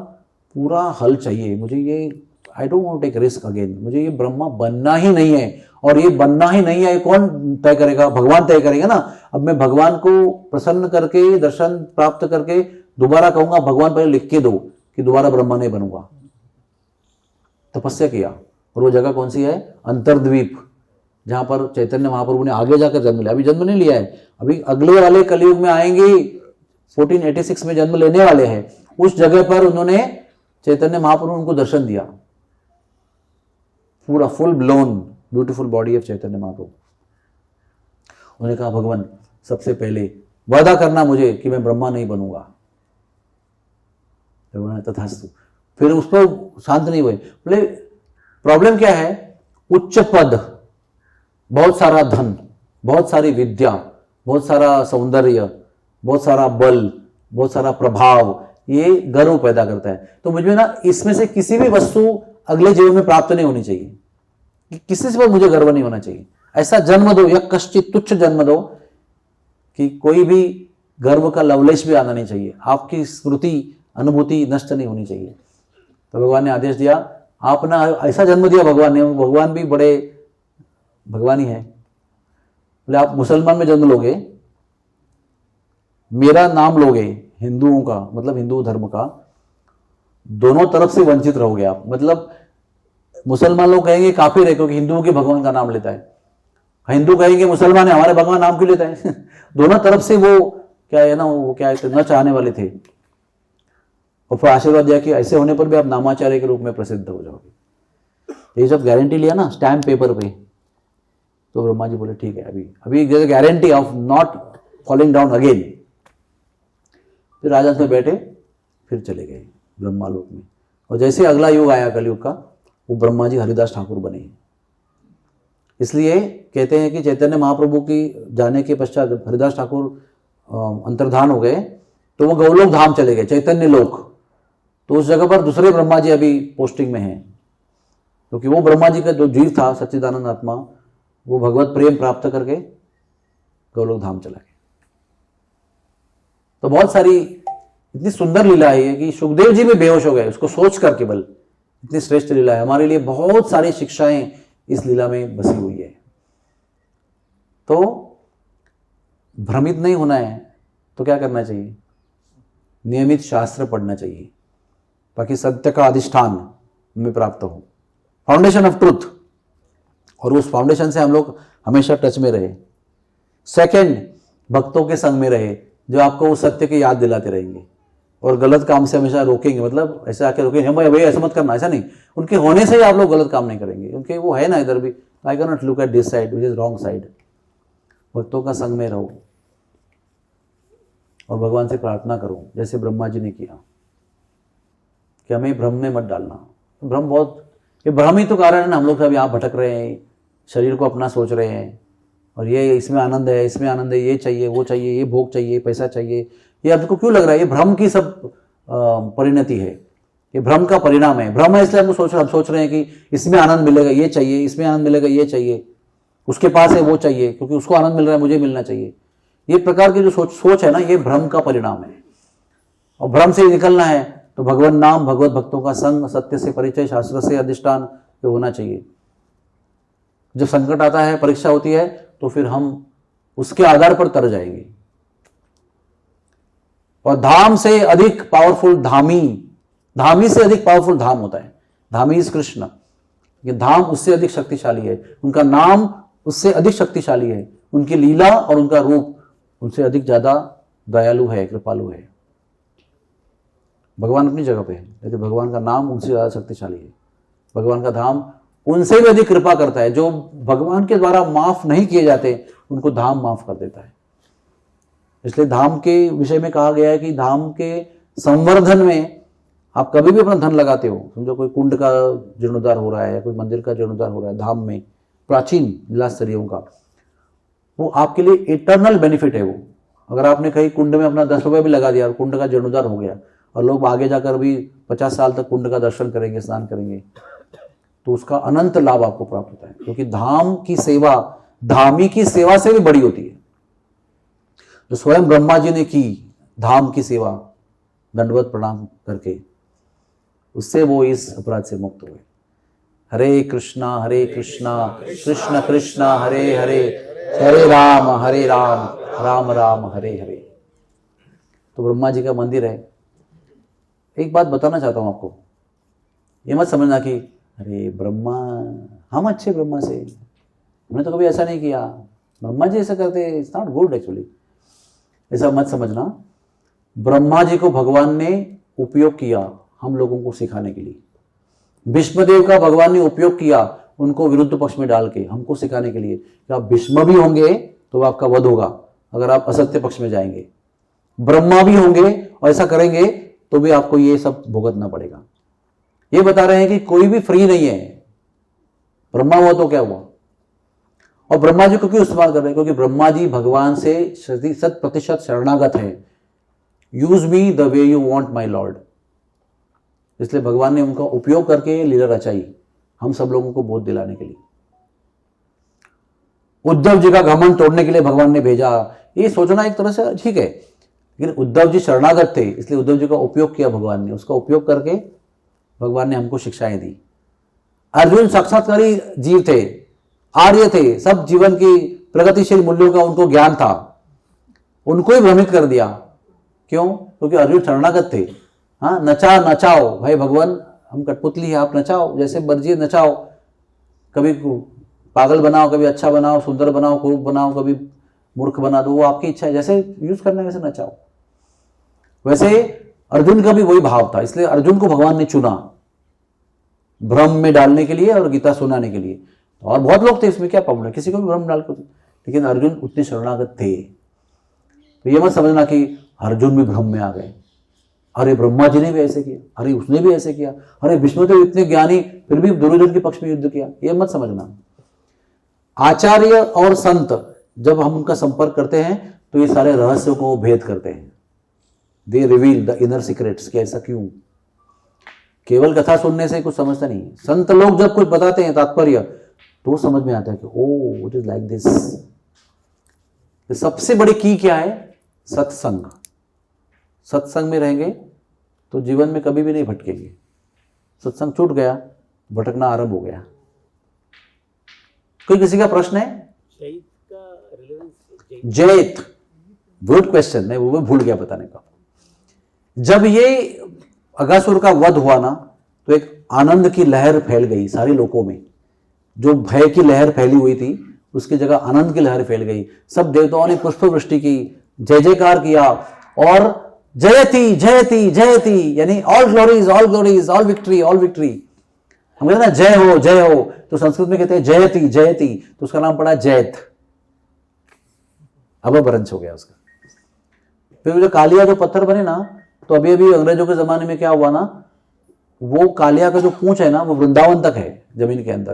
पूरा हल चाहिए, मुझे ये I don't want to take risk again, मुझे ये ब्रह्मा बनना ही नहीं है, और ये बनना ही नहीं है, ये कौन तय करेगा? भगवान तय करेगा ना। अब मैं भगवान को प्रसन्न करके, दर्शन प्राप्त करके दोबारा कहूंगा भगवान पहले लिख के दो कि दोबारा ब्रह्मा नहीं बनूंगा। तपस्या किया, और वो जगह कौन सी है? अंतरद्वीप, जहां पर चैतन्य महाप्रभु ने आगे जाकर जन्म लिया। अभी जन्म नहीं लिया है, अभी अगले वाले कलयुग में आएंगे, 1486 में जन्म लेने वाले हैं। उस जगह पर उन्होंने, चैतन्य महाप्रभु उनको दर्शन दिया, पूरा full blown beautiful body of Chaitanya Mahaprabhu. उन्होंने कहा भगवान सबसे पहले वादा करना मुझे कि मैं ब्रह्मा नहीं बनूंगा। भगवान तथास्तु। फिर उस पर शांत नहीं हुए, बोले प्रॉब्लम क्या है? उच्च पद, बहुत सारा धन, बहुत सारी विद्या, बहुत सारा सौंदर्य, बहुत सारा बल, बहुत सारा प्रभाव, ये गर्व पैदा करता है। तो मुझे ना इसमें से किसी भी वस्तु अगले जीवन में प्राप्त नहीं होनी चाहिए, कि किसी से मुझे गर्व नहीं होना चाहिए। ऐसा जन्म दो या कश्चित तुच्छ जन्म दो कि कोई भी गर्व का लवलेश भी आना नहीं चाहिए, आपकी स्मृति अनुभूति नष्ट नहीं होनी चाहिए। तो भगवान ने आदेश दिया, आप ना ऐसा जन्म दिया भगवान ने, भगवान भी बड़े भगवान ही है। बोले आप मुसलमान में जन्म लोगे, मेरा नाम लोगे, हिंदुओं का मतलब हिंदू धर्म का, दोनों तरफ से वंचित रहोगे आप। मतलब मुसलमान लोग कहेंगे काफिर है क्योंकि हिंदुओं के भगवान का नाम लेता है, हिंदू कहेंगे मुसलमान है हमारे भगवान नाम क्यों लेता है। दोनों तरफ से वो क्या है ना, वो क्या है न चाहने वाले थे, और फिर आशीर्वाद दिया कि ऐसे होने पर भी आप नामाचार्य के रूप में प्रसिद्ध हो जाओगे। ये जब गारंटी लिया ना स्टैम्प पेपर पे, तो ब्रह्मा जी बोले ठीक है, अभी अभी guarantee of not falling down again. फिर राजहंस में बैठे, फिर चले गए ब्रह्मा लोक में। और जैसे अगला युग आया कलयुग का, वो ब्रह्मा जी हरिदास ठाकुर बने। इसलिए कहते हैं कि चैतन्य महाप्रभु की जाने के पश्चात हरिदास ठाकुर अंतर्धान हो गए, तो वो गौलोक धाम चले गए, चैतन्य लोक। तो उस जगह पर दूसरे ब्रह्मा जी अभी पोस्टिंग में हैं, क्योंकि वो ब्रह्मा जी का जो जीव था सच्चिदानंद आत्मा, वो भगवत प्रेम प्राप्त करके गौलोक धाम चला गया। तो बहुत सारी इतनी सुंदर लीला है कि सुखदेव जी भी बेहोश हो गए उसको सोच कर, केवल इतनी श्रेष्ठ लीला है। हमारे लिए बहुत सारी शिक्षाएं इस लीला में बसी हुई है। तो भ्रमित नहीं होना है तो क्या करना चाहिए? नियमित शास्त्र पढ़ना चाहिए ताकि सत्य का अधिष्ठान में प्राप्त हो, फाउंडेशन ऑफ ट्रूथ, और उस फाउंडेशन से हम लोग हमेशा टच में रहे। सेकंड, भक्तों के संग में रहे जो आपको उस सत्य की याद दिलाते रहेंगे और गलत काम से हमेशा रोकेंगे। मतलब ऐसे आके रोकेंगे भाई ऐसा मत करना, ऐसा नहीं, उनके होने से ही आप लोग गलत काम नहीं करेंगे, क्योंकि वो है ना इधर भी, I can not look at this side which is wrong side. भक्तों का संग में रहो और भगवान से प्रार्थना करो, जैसे ब्रह्मा जी ने किया कि हमें भ्रम में मत डालना। भ्रम बहुत, ये भ्रम ही तो कारण है ना हम लोग सब यहाँ भटक रहे हैं, शरीर को अपना सोच रहे हैं, और ये इसमें आनंद है, इसमें आनंद है, ये चाहिए, वो चाहिए, ये भोग चाहिए, पैसा चाहिए। ये आपको क्यों लग रहा है? ये भ्रम की सब परिणति है। ये भ्रम का परिणाम है। भ्रम है इसलिए हम सोच रहे हैं कि इसमें आनंद मिलेगा ये चाहिए, इसमें आनंद मिलेगा ये चाहिए, उसके पास है वो चाहिए, क्योंकि उसको आनंद मिल रहा है मुझे मिलना चाहिए। ये प्रकार की जो सोच है ना, ये भ्रम का परिणाम है। और भ्रम से निकलना है तो भगवान नाम, भगवत भक्तों का संग, सत्य से परिचय, शास्त्र से अधिष्ठान ये होना चाहिए। जब संकट आता है, परीक्षा होती है, तो फिर हम उसके आधार पर तर जाएंगे। और धाम से अधिक पावरफुल धामी, धामी से अधिक पावरफुल धाम होता है। धामी इज कृष्ण। ये धाम उससे अधिक शक्तिशाली है, उनका नाम उससे अधिक शक्तिशाली है, उनकी लीला और उनका रूप उनसे अधिक ज्यादा दयालु है, कृपालु है। भगवान अपनी जगह पे है, लेकिन भगवान का नाम उनसे ज्यादा शक्तिशाली है। भगवान का धाम उनसे भी अधिक कृपा करता है। जो भगवान के द्वारा माफ नहीं किए जाते उनको धाम माफ कर देता है। इसलिए धाम के विषय में कहा गया है कि धाम के संवर्धन में आप कभी भी अपना धन लगाते हो, समझो कोई कुंड का जीर्णोद्धार हो रहा है या कोई मंदिर का जीर्णोद्धार हो रहा है धाम में, प्राचीन लीलास्तरियों का, वो आपके लिए इटर्नल बेनिफिट है। वो अगर आपने कहीं कुंड में अपना 10 रुपये भी लगा दिया और कुंड का जीर्णोद्धार हो गया और लोग आगे जाकर भी 50 साल तक कुंड का दर्शन करेंगे, स्नान करेंगे, तो उसका अनंत लाभ आपको प्राप्त होता है। क्योंकि धाम की सेवा धामी की सेवा से भी बड़ी होती है। जो स्वयं ब्रह्मा जी ने की धाम की सेवा दंडवत प्रणाम करके, उससे वो इस अपराध से मुक्त हुए। हरे कृष्णा कृष्ण कृष्ण हरे हरे, हरे राम राम राम हरे हरे। तो ब्रह्मा जी का मंदिर है। एक बात बताना चाहता हूं आपको, ये मत समझना कि अरे ब्रह्मा, हम अच्छे ब्रह्मा से, हमने तो कभी ऐसा नहीं किया, ब्रह्मा जी ऐसा करते, इट्स नॉट गुड एक्चुअली। ऐसा मत समझना। ब्रह्मा जी को भगवान ने उपयोग किया हम लोगों को सिखाने के लिए। भीष्मदेव का भगवान ने उपयोग किया उनको विरुद्ध पक्ष में डाल के हमको सिखाने के लिए कि आप भीष्म भी होंगे तो आपका वध होगा अगर आप असत्य पक्ष में जाएंगे, ब्रह्मा भी होंगे और ऐसा करेंगे तो भी आपको ये सब भुगतना पड़ेगा। ये बता रहे हैं कि कोई भी फ्री नहीं है। ब्रह्मा हुआ तो क्या हुआ, और ब्रह्मा जी को क्यों इस्तेमाल कर रहे हैं? क्योंकि ब्रह्मा जी भगवान से 100% शरणागत है। Use me the way you want my lord. इसलिए भगवान ने उनका उपयोग करके लीला रचाई हम सब लोगों को बोध दिलाने के लिए। उद्धव जी का घमंड तोड़ने के लिए भगवान ने भेजा। ये सोचना एक तरह से ठीक है, लेकिन उद्धव जी शरणागत थे, इसलिए उद्धव जी का उपयोग किया भगवान ने। उसका उपयोग करके भगवान ने हमको शिक्षाएं दी। अर्जुन साक्षात्कारी जीव थे, आर्य थे, सब जीवन की प्रगतिशील मूल्यों का उनको ज्ञान था, उनको ही भ्रमित कर दिया। क्यों? क्योंकि अर्जुन शरणागत थे। हाँ, नचाओ भाई, भगवान हम कठपुतली है, आप नचाओ, जैसे मर्जी नचाओ, कभी पागल बनाओ, कभी अच्छा बनाओ, सुंदर बनाओ, कुरूप बनाओ, कभी मूर्ख बना दो, वो आपकी इच्छा है, जैसे यूज करना है वैसे नचाओ। वैसे अर्जुन का भी वही भाव था, इसलिए अर्जुन को भगवान ने चुना भ्रम में डालने के लिए और गीता सुनाने के लिए। और बहुत लोग थे, इसमें क्या प्रॉब्लम, किसी को भी भ्रम डाल कर, लेकिन अर्जुन उतने शरणागत थे। तो ये मत समझना कि अर्जुन भी भ्रम में आ गए, अरे ब्रह्मा जी ने भी ऐसे किया, अरे उसने भी ऐसे किया, अरे विष्णुदेव इतने ज्ञानी फिर भी दुर्योधन के पक्ष में युद्ध किया। ये मत समझना। आचार्य और संत जब हम उनका संपर्क करते हैं तो ये सारे रहस्यों को भेद करते हैं। They reveal the inner secrets कि ऐसा क्यों। केवल कथा सुनने से कुछ समझता नहीं। संत लोग जब कुछ बताते हैं तात्पर्य, तो समझ में आता है कि ओ इट इज लाइक दिस। सबसे बड़ी की क्या है? सत्संग। सत्संग में रहेंगे तो जीवन में कभी भी नहीं भटकेंगे। सत्संग छूट गया, भटकना आरंभ हो गया। कोई किसी का प्रश्न है? जैत, गुड क्वेश्चन। मैं वो भूल गया बताने का। जब ये अगासुर का वध हुआ ना, तो एक आनंद की लहर फैल गई सारे लोगों में। जो भय की लहर फैली हुई थी उसकी जगह आनंद की लहर फैल गई। सब देवताओं ने पुष्प वृष्टि की, जय जयकार किया, और जयति जयति जयति, यानी all glories all glories, all victory all victory. हम कहते हैं ना जय हो, तो संस्कृत में कहते हैं जयति जयति, तो उसका नाम पड़ा जैत। अपभ्रंश हो गया उसका। फिर जो कालिया जो पत्थर बने ना, तो अभी अभी अंग्रेजों के जमाने में क्या हुआ ना, वो कालिया का जो पूंछ है ना, वो वृंदावन तक है जमीन के अंदर।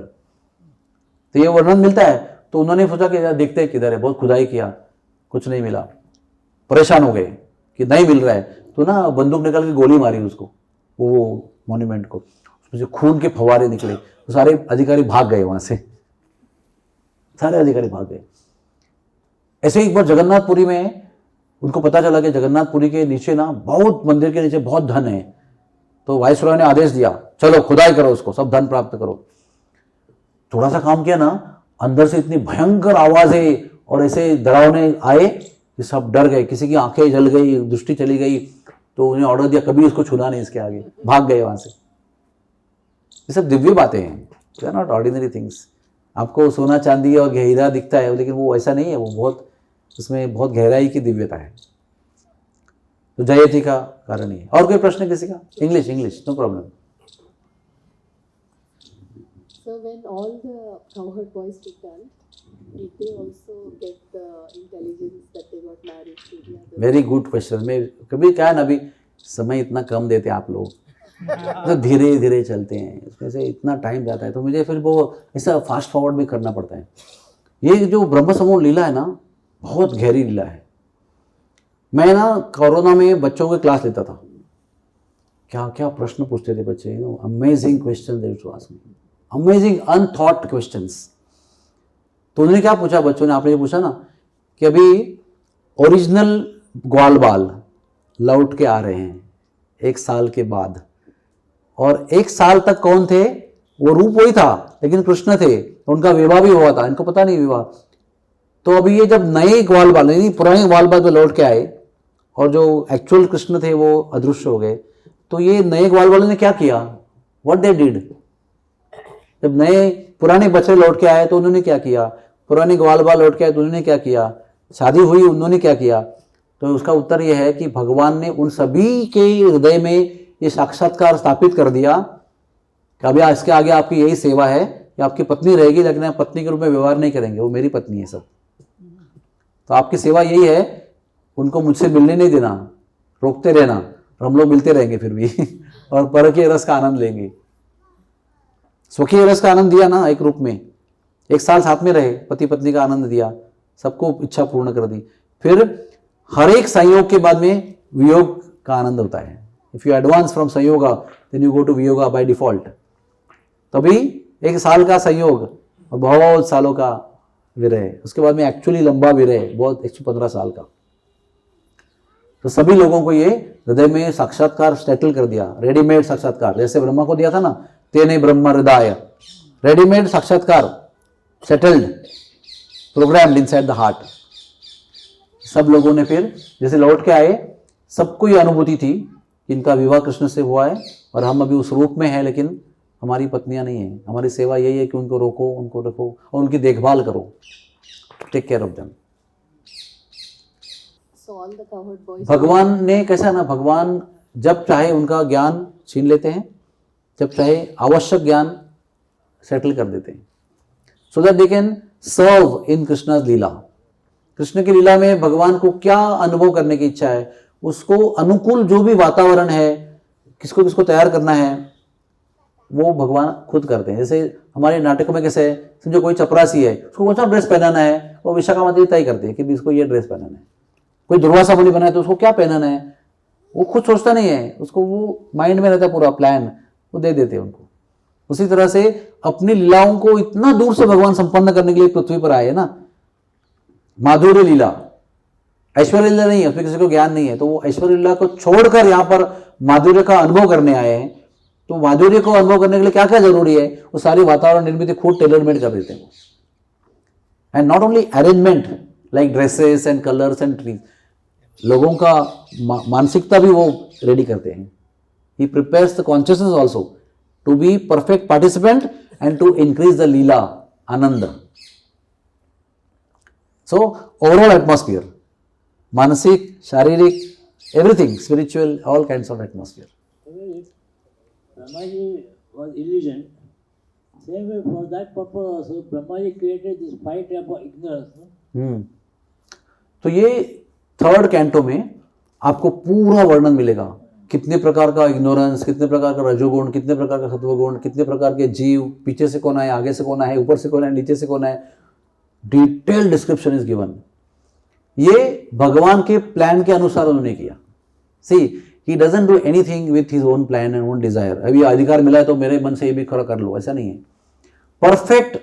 तो ये वर्णन मिलता है, तो उन्होंने सोचा कि देखते हैं किधर है। बहुत खुदाई किया, कुछ नहीं मिला। परेशान हो गए कि नहीं मिल रहा है, तो ना बंदूक निकाल के गोली मारी उसको, वो मॉन्यूमेंट को, उसमें से खून के फव्वारे निकले, तो सारे अधिकारी भाग गए वहां से, सारे अधिकारी भाग गए। ऐसे ही एक बार जगन्नाथपुरी में उनको पता चला कि जगन्नाथपुरी के नीचे ना बहुत, मंदिर के नीचे बहुत धन है, तो वाइसरॉय ने आदेश दिया चलो खुदाई करो उसको, सब धन प्राप्त करो। थोड़ा सा काम किया ना, अंदर से इतनी भयंकर आवाजें और ऐसे डरावने आए कि सब डर गए, किसी की आंखें जल गई, दृष्टि चली गई, तो उन्हें ऑर्डर दिया कभी इसको छूना नहीं, इसके आगे, भाग गए वहां से। ये सब दिव्य बातें हैं, they are not ordinary things. आपको सोना चांदी और हीरा दिखता है, लेकिन वो ऐसा नहीं है, वो बहुत, उसमें बहुत गहराई की दिव्यता है। तो जयति का कारण ही है। और कोई प्रश्न किसी का? English, no problem. So when all the cowherd boys returned, did they also get the intelligence that they got married to the other? Very good question. मैं कभी क्या है ना, अभी समय इतना कम देते हैं आप लोग, तो धीरे धीरे चलते हैं, इसमें से इतना टाइम जाता है, तो मुझे फिर वो ऐसा फास्ट फॉरवर्ड भी करना पड़ता है। ये जो ब्रह्म समूह लीला है ना, बहुत गहरी लीला है। मैं ना कोरोना में बच्चों की क्लास लेता था, क्या क्या प्रश्न पूछते थे बच्चे, amazing question they to ask me, amazing unthought questions. तो उन्होंने क्या पूछा बच्चों ने, आपने ये पूछा ना कि अभी ओरिजिनल ग्वाल बाल लौट के आ रहे हैं 1 साल के बाद, और 1 साल तक कौन थे? वो रूप वही था, लेकिन कृष्ण थे, तो उनका विवाह भी हुआ था, इनको पता नहीं विवाह। तो अभी ये जब नए ग्वाल बाल, यानी पुराने ग्वाल बाल में लौट के आए और जो एक्चुअल कृष्ण थे वो अदृश्य हो गए, तो ये नए ग्वाल बालों ने क्या किया? What they did? जब नए पुराने बच्चे लौट के आए तो उन्होंने क्या किया? पुराने ग्वाल बाल लौट के आए तो उन्होंने क्या किया? शादी हुई, उन्होंने क्या किया? तो उसका उत्तर यह है कि भगवान ने उन सभी के हृदय में ये साक्षात्कार स्थापित कर दिया कि अभी इसके आगे आपकी यही सेवा है कि आपकी पत्नी रहेगी, लेकिन आप पत्नी के रूप में व्यवहार नहीं करेंगे, वो मेरी पत्नी है सब। तो आपकी सेवा यही है, उनको मुझसे मिलने नहीं देना, रोकते रहना, और हम लोग मिलते रहेंगे फिर भी और परकीय रस का आनंद लेंगे। स्वकीय रस का आनंद दिया ना एक रूप में, 1 साल साथ में रहे, पति पत्नी का आनंद दिया, सबको इच्छा पूर्ण कर दी। फिर हर एक संयोग के बाद में वियोग का आनंद होता है। If you advance from sanyoga then you go to viyoga by default. तभी 1 साल का संयोग और बहुत सालों का विरह, उसके बाद में एक्चुअली लंबा विरह, बहुत 115 साल का। तो सभी लोगों को ये हृदय में साक्षात्कार सेटल कर दिया, रेडीमेड साक्षात्कार, जैसे ब्रह्मा को दिया था ना, तेने ब्रह्म हृदय, रेडीमेड साक्षात्कार, settled, programmed inside the heart. सब लोगों ने फिर जैसे लौट के आए, सबको ये अनुभूति थी कि इनका विवाह कृष्ण से हुआ है और हम अभी उस रूप में हैं, लेकिन हमारी पत्नियां नहीं हैं। हमारी सेवा यही है कि उनको रोको, उनको रखो और उनकी देखभाल करो, टेक केयर ऑफ देम। भगवान ने कैसा ना, भगवान जब चाहे उनका ज्ञान छीन लेते हैं, जब चाहे आवश्यक ज्ञान सेटल कर देते हैं, so that they can serve in Krishna's leela. Krishna की लीला में भगवान को क्या अनुभव करने की इच्छा है, उसको अनुकूल जो भी वातावरण है, किसको किसको तैयार करना है, वो भगवान खुद करते हैं। जैसे हमारे नाटक में कैसे है, समझो कोई चपरासी है, उसको कौन सा ड्रेस पहनाना है, वो विशाखा माता तय करते हैं कि इसको ये ड्रेस पहनाना है। कोई दुर्वासा मुनि बनाए तो उसको क्या पहनाना है, वो खुद सोचता नहीं है, उसको वो माइंड में रहता है पूरा प्लान, वो दे देते हैं उनको। उसी तरह से अपनी लीलाओं को इतना दूर से भगवान संपन्न करने के लिए पृथ्वी पर आए ना। माधुर्य लीला, ऐश्वर्य लीला नहीं है, उसमें किसी को ज्ञान नहीं है, तो वो ऐश्वर्य लीला को छोड़कर यहाँ पर माधुर्य का अनुभव करने आए हैं। तो माधुर्य को अनुभव करने के लिए क्या क्या जरूरी है, वो सारी वातावरण निर्मित खुद टेलरमेड कर देते हैं। And not only arrangement like dresses and colours and trees, लोगों का मानसिकता भी वो रेडी करते हैं। He prepares the consciousness also to be perfect participant and to increase the leela ananda. So overall atmosphere, मानसिक, शारीरिक, everything, spiritual, all kinds of atmosphere. Brahmaji was illusion. Same way, for that purpose, Brahmaji created this 5 types of ignorance. तो ये 3rd canto में आपको पूरा वर्णन मिलेगा, कितने प्रकार का इग्नोरेंस, कितने प्रकार का रजोगुण, कितने प्रकार का सत्वगुण, कितने प्रकार के जीव, पीछे से कौन है, आगे से कौन है, ऊपर से कौन है, नीचे से कौन है। Detailed description is given. ये भगवान के प्लान के अनुसार उन्होंने किया। See he doesn't do anything with his own plan and own desire. अभी अधिकार मिला है तो मेरे मन से ये भी खड़ा कर लो, ऐसा नहीं है। Perfect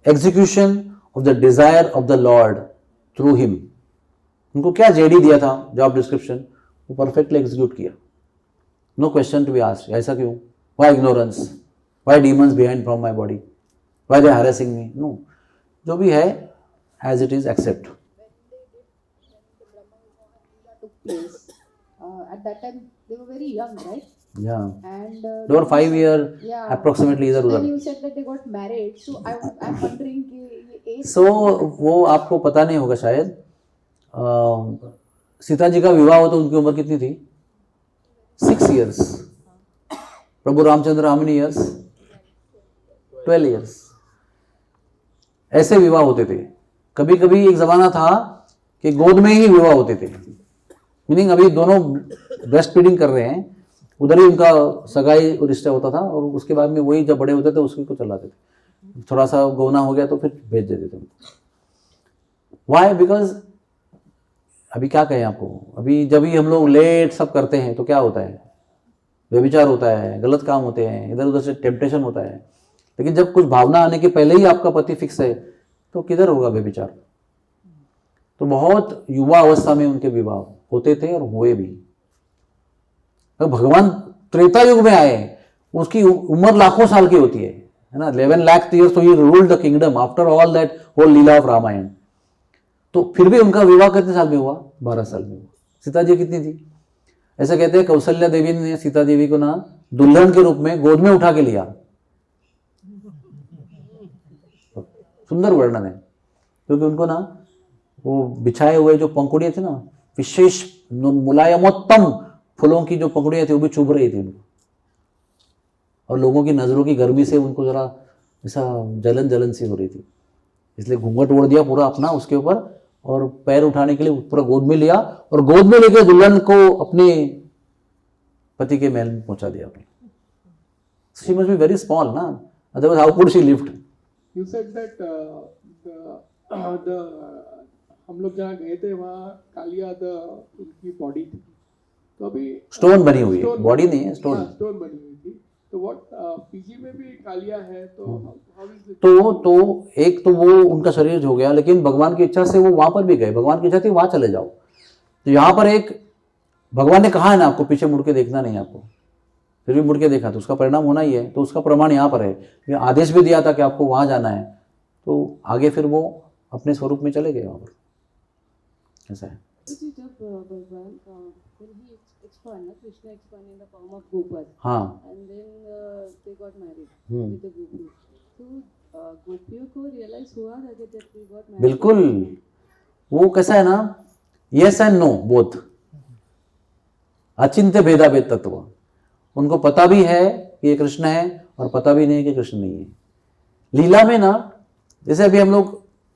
execution of the desire of the Lord through him. उनको क्या जेडी दिया था, जॉब डिस्क्रिप्शन, वो परफेक्टली एग्जीक्यूट किया। No question to be asked, ऐसा क्यों, why ignorance, why demons behind from my body, why they harassing me, no, जो भी है as it is accept. took place. At that time, they were very young, right? Yeah. And They were 5 year yeah. approximately इधर Then उधर। you said that they got married. So I'm wondering कि ये age सो वो आपको पता नहीं होगा शायद, सीता जी का विवाह हो तो उनकी उम्र कितनी थी, 6 years। Prabhu Ramchandra how many years, 12 years। ऐसे विवाह होते थे। कभी कभी एक जमाना था कि गोद में ही विवाह होते थे, मीनिंग अभी दोनों ब्रेस्ट फीडिंग कर रहे हैं, उधर ही उनका सगाई रिश्ता होता था, और उसके बाद में वही जब बड़े होते थे उसकी को चलाते थे। थोड़ा सा गौना हो गया तो फिर भेज देते थे। वाई, बिकॉज अभी क्या कहें आपको, अभी जब भी हम लोग लेट सब करते हैं तो क्या होता है, व्यभिचार होता है, गलत काम होते हैं, इधर उधर से टेम्पटेशन होता है। लेकिन जब कुछ भावना आने के पहले ही आपका पति फिक्स है तो किधर होगा व्यभिचार। तो बहुत युवा अवस्था में उनके विवाह होते थे और हुए भी। तो भगवान त्रेता युग में आए, उसकी उम्र लाखों साल की होती है ना, 11 लाख ईयर्स, तो he ruled the kingdom after all that whole Leela of Ramayan. तो फिर भी उनका विवाह कितने साल में हुआ, 12 साल में हुआ। सीता जी कितनी थी, ऐसा कहते हैं कौशल्या देवी ने सीता देवी को ना दुल्हन के रूप में गोद में उठा के लिया। सुंदर वर्णन है, क्योंकि उनको ना वो बिछाए हुए जो पंखुड़ियां थी ना, विशेष मुलायमोत्तम फूलों की जो पंखुड़ियां थी वो भी चुभ रही थी उनको, और लोगों की नजरों की गर्मी से उनको जरा ऐसा जलन जलन सी हो रही थी, इसलिए घूंघट ओढ़ दिया पूरा अपना उसके ऊपर, और पैर उठाने के लिए पूरा गोद में लिया, और गोद में लेकर दुल्हन को अपने पति के महल में पहुंचा दिया। She must be very small ना, otherwise how could she lift. You said that the हम लोग जहाँ गए थे वहाँ कालिया उनकी बॉडी थी, तो अभी स्टोन बनी हुई है, बॉडी नहीं है, स्टोन। स्टोन बनी हुई थी। तो व्हाट पीजी में भी कालिया है, तो how is it? तो एक तो वो उनका शरीर हो गया, लेकिन भगवान की इच्छा से वो वहां पर भी गए, भगवान की इच्छा थी वहां चले जाओ। तो यहाँ पर एक भगवान ने कहा है ना आपको पीछे मुड़ के देखना नहीं, आपको फिर भी मुड़ के देखा तो उसका परिणाम होना ही है। तो उसका प्रमाण यहाँ पर है, ये आदेश भी दिया था कि आपको वहां जाना है, तो आगे फिर वो अपने स्वरूप में चले गए वहां पर। ऐसा है। जब भगवान when he expanded, Krishna expanded in the form of Gopal. हाँ, And then they got married Hmm. with the gopis. So गोपियों को रियलाइज हुआ था कि जब we got married. बिल्कुल। वो कैसा है ना, यस एंड नो बोथ, अचिंत्य भेदाभेद तत्व। उनको पता भी है कि ये कृष्ण है और पता भी नहीं कि कृष्ण नहीं है। लीला में ना, जैसे अभी हम लोग,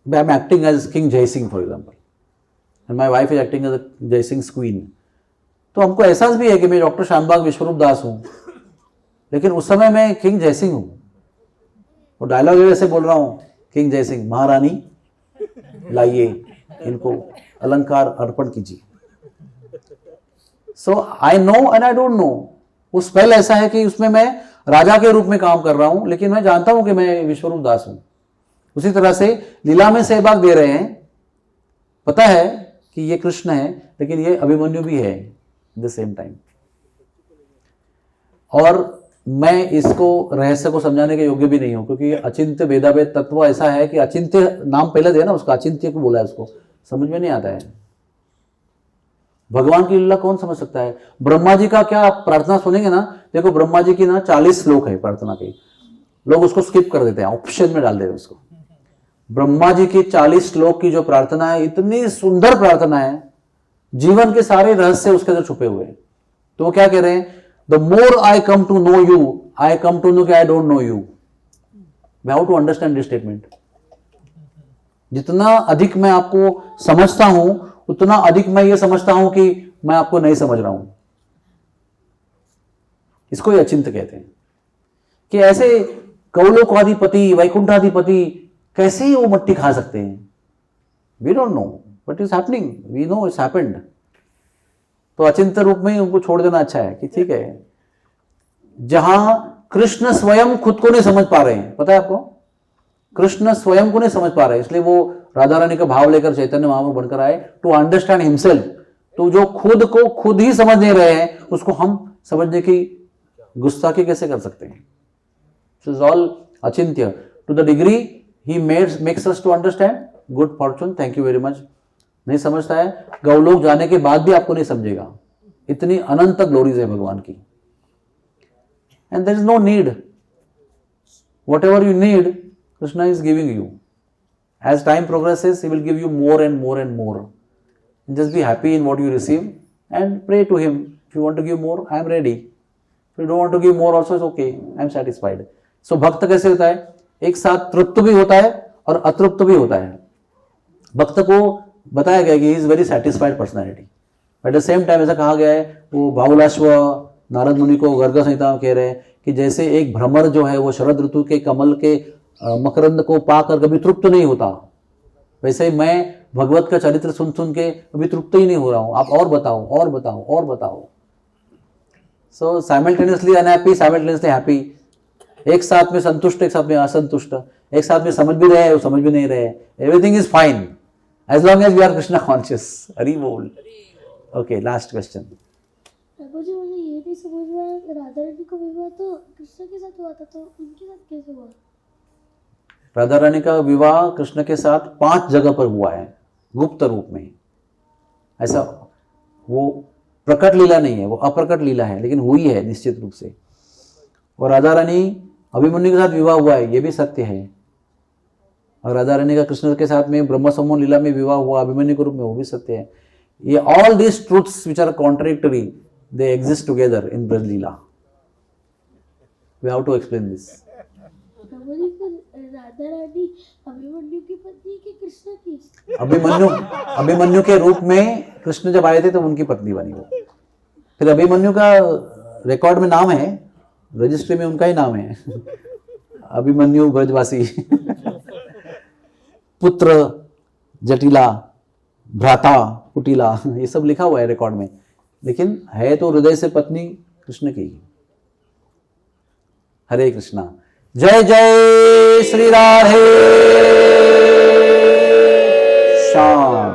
I am acting as king Jaisingh for example, and my wife is acting as Jaisingh queen, तो हमको एहसास भी है कि मैं डॉक्टर श्यामबाग विश्वरूप दास हूं, लेकिन उस समय मैं किंग जयसिंह हूं। और डायलॉग ऐसे बोल रहा हूं, किंग जयसिंह, महारानी लाइए इनको अलंकार अर्पण कीजिए। So I know and I don't know. वो स्पेल ऐसा है कि उसमें मैं राजा के रूप में काम कर रहा हूं, लेकिन मैं जानता हूं कि मैं विश्वरूप दास हूं। उसी तरह से लीला में सहभाग दे रहे हैं, पता है कि ये कृष्ण है, लेकिन ये अभिमन्यु भी है द सेम टाइम। और मैं इसको रहस्य को समझाने के योग्य भी नहीं हूं, क्योंकि अचिंत्य भेदाभेद तत्व ऐसा है कि अचिंत्य नाम पहले दिया ना उसका, अचिंत्य को बोला है, उसको समझ में नहीं आता है। भगवान की लीला कौन समझ सकता है। ब्रह्मा जी का क्या प्रार्थना सुनेंगे ना, देखो ब्रह्मा जी की ना 40 श्लोक है प्रार्थना के, लोग उसको स्किप कर देते हैं, ऑप्शन में डाल देते हैं उसको। ब्रह्मा जी की 40 श्लोक की जो प्रार्थना है, इतनी सुंदर प्रार्थना है, जीवन के सारे रहस्य उसके अंदर छुपे हुए हैं। तो वो क्या कह रहे हैं, the more I come to know you, I come to know कि I don't know you. How to understand this statement. जितना अधिक मैं आपको समझता हूं, उतना अधिक मैं ये समझता हूं कि मैं आपको नहीं समझ रहा हूं। इसको ही अचिंत्य कहते हैं। कि ऐसे कौलोकाधिपति, वैकुंठाधिपति कैसे ही वो मट्टी खा सकते हैं। We don't know what is happening, we know it's happened. तो अचिंत्य रूप में ही उनको छोड़ देना अच्छा है कि ठीक है। जहां कृष्ण स्वयं खुद को नहीं समझ पा रहे हैं, पता है आपको, कृष्ण स्वयं को नहीं समझ पा रहे, इसलिए वो राधा रानी का भाव लेकर चैतन्य महाप्रभु बनकर आए टू अंडरस्टैंड हिमसेल्फ। तो जो खुद को खुद ही समझ नहीं रहे हैं, उसको हम समझने की गुस्ताखी कैसे कर सकते हैं? It is all achintya. To the degree he makes us to understand, good fortune, thank you very much. नहीं समझता है, गौलोक जाने के बाद भी आपको नहीं समझेगा, इतनी अनंत ग्लोरीज है भगवान की। And there is no need, what ever you need Krishna is giving you. As time progresses, he will give you more and more and more. Just be happy in what you receive and pray to him. If you want to give more, I am ready. If you don't want to give more also, it's okay. I am satisfied. So भक्त कैसे होता है? एक साथ तृप्त भी होता है और अतृप्त भी होता है। भक्त को बताया गया कि he is very satisfied personality. At the same time ऐसा कहा गया है, वो बाहुलाश्व नारद मुनि को गर्ग संहिता में कह रहे हैं कि जैसे एक भ्रमर जो है वो शरद ऋतु के कमल के मकरंद को पाकर कभी तृप्त नहीं होता, वैसे ही मैं भगवत का चरित्र सुन सुन के कभी तृप्त ही नहीं हो रहा हूं। आप और बताओ, और बताओ, और बताओ। सो साइमल्टेनियसली अनहैप्पी, साइमल्टेनियसली हैप्पी, एक साथ में संतुष्ट, एक साथ में असंतुष्ट, एक साथ में समझ भी रहे हैं, समझ भी नहीं रहे, everything is fine as long as we are Krishna conscious. Hari बोल। Okay, last question. Prabhu ji, मुझे ये नहीं समझ में आया, राधा रानी का विवाह तो कृष्ण के साथ हुआ था, तो उनके साथ कैसे हुआ? राधा रानी का विवाह कृष्ण के साथ 5 जगह पर हुआ है, गुप्त रूप में। ऐसा वो प्रकट लीला नहीं है, वो अप्रकट लीला है, लेकिन हुई है निश्चित रूप से। और राधा रानी अभिमन्यु के साथ विवाह हुआ है, ये भी सत्य है। और राधा रानी का कृष्ण के साथ में ब्रह्म सम्मोहन लीला में विवाह हुआ अभिमन्यु के रूप में, वो भी सत्य है। ये all this truths which are contradictory, they exist together in Braj leela. We have to explain this. Prabhu ji, फिर राधा रानी अभिमन्यु की पत्नी की कृष्ण की? अभिमन्यु के रूप में कृष्ण जब आए थे तो उनकी पत्नी बनी वो। फिर अभिमन्यु का रिकॉर्ड में नाम है, रजिस्ट्री में उनका ही नाम है, अभिमन्यु ब्रजवासी, पुत्र जटिला, भ्राता कुटिला, ये सब लिखा हुआ है रिकॉर्ड में, लेकिन है तो हृदय से पत्नी कृष्ण की। हरे कृष्णा। जय जय श्री राधे श्याम।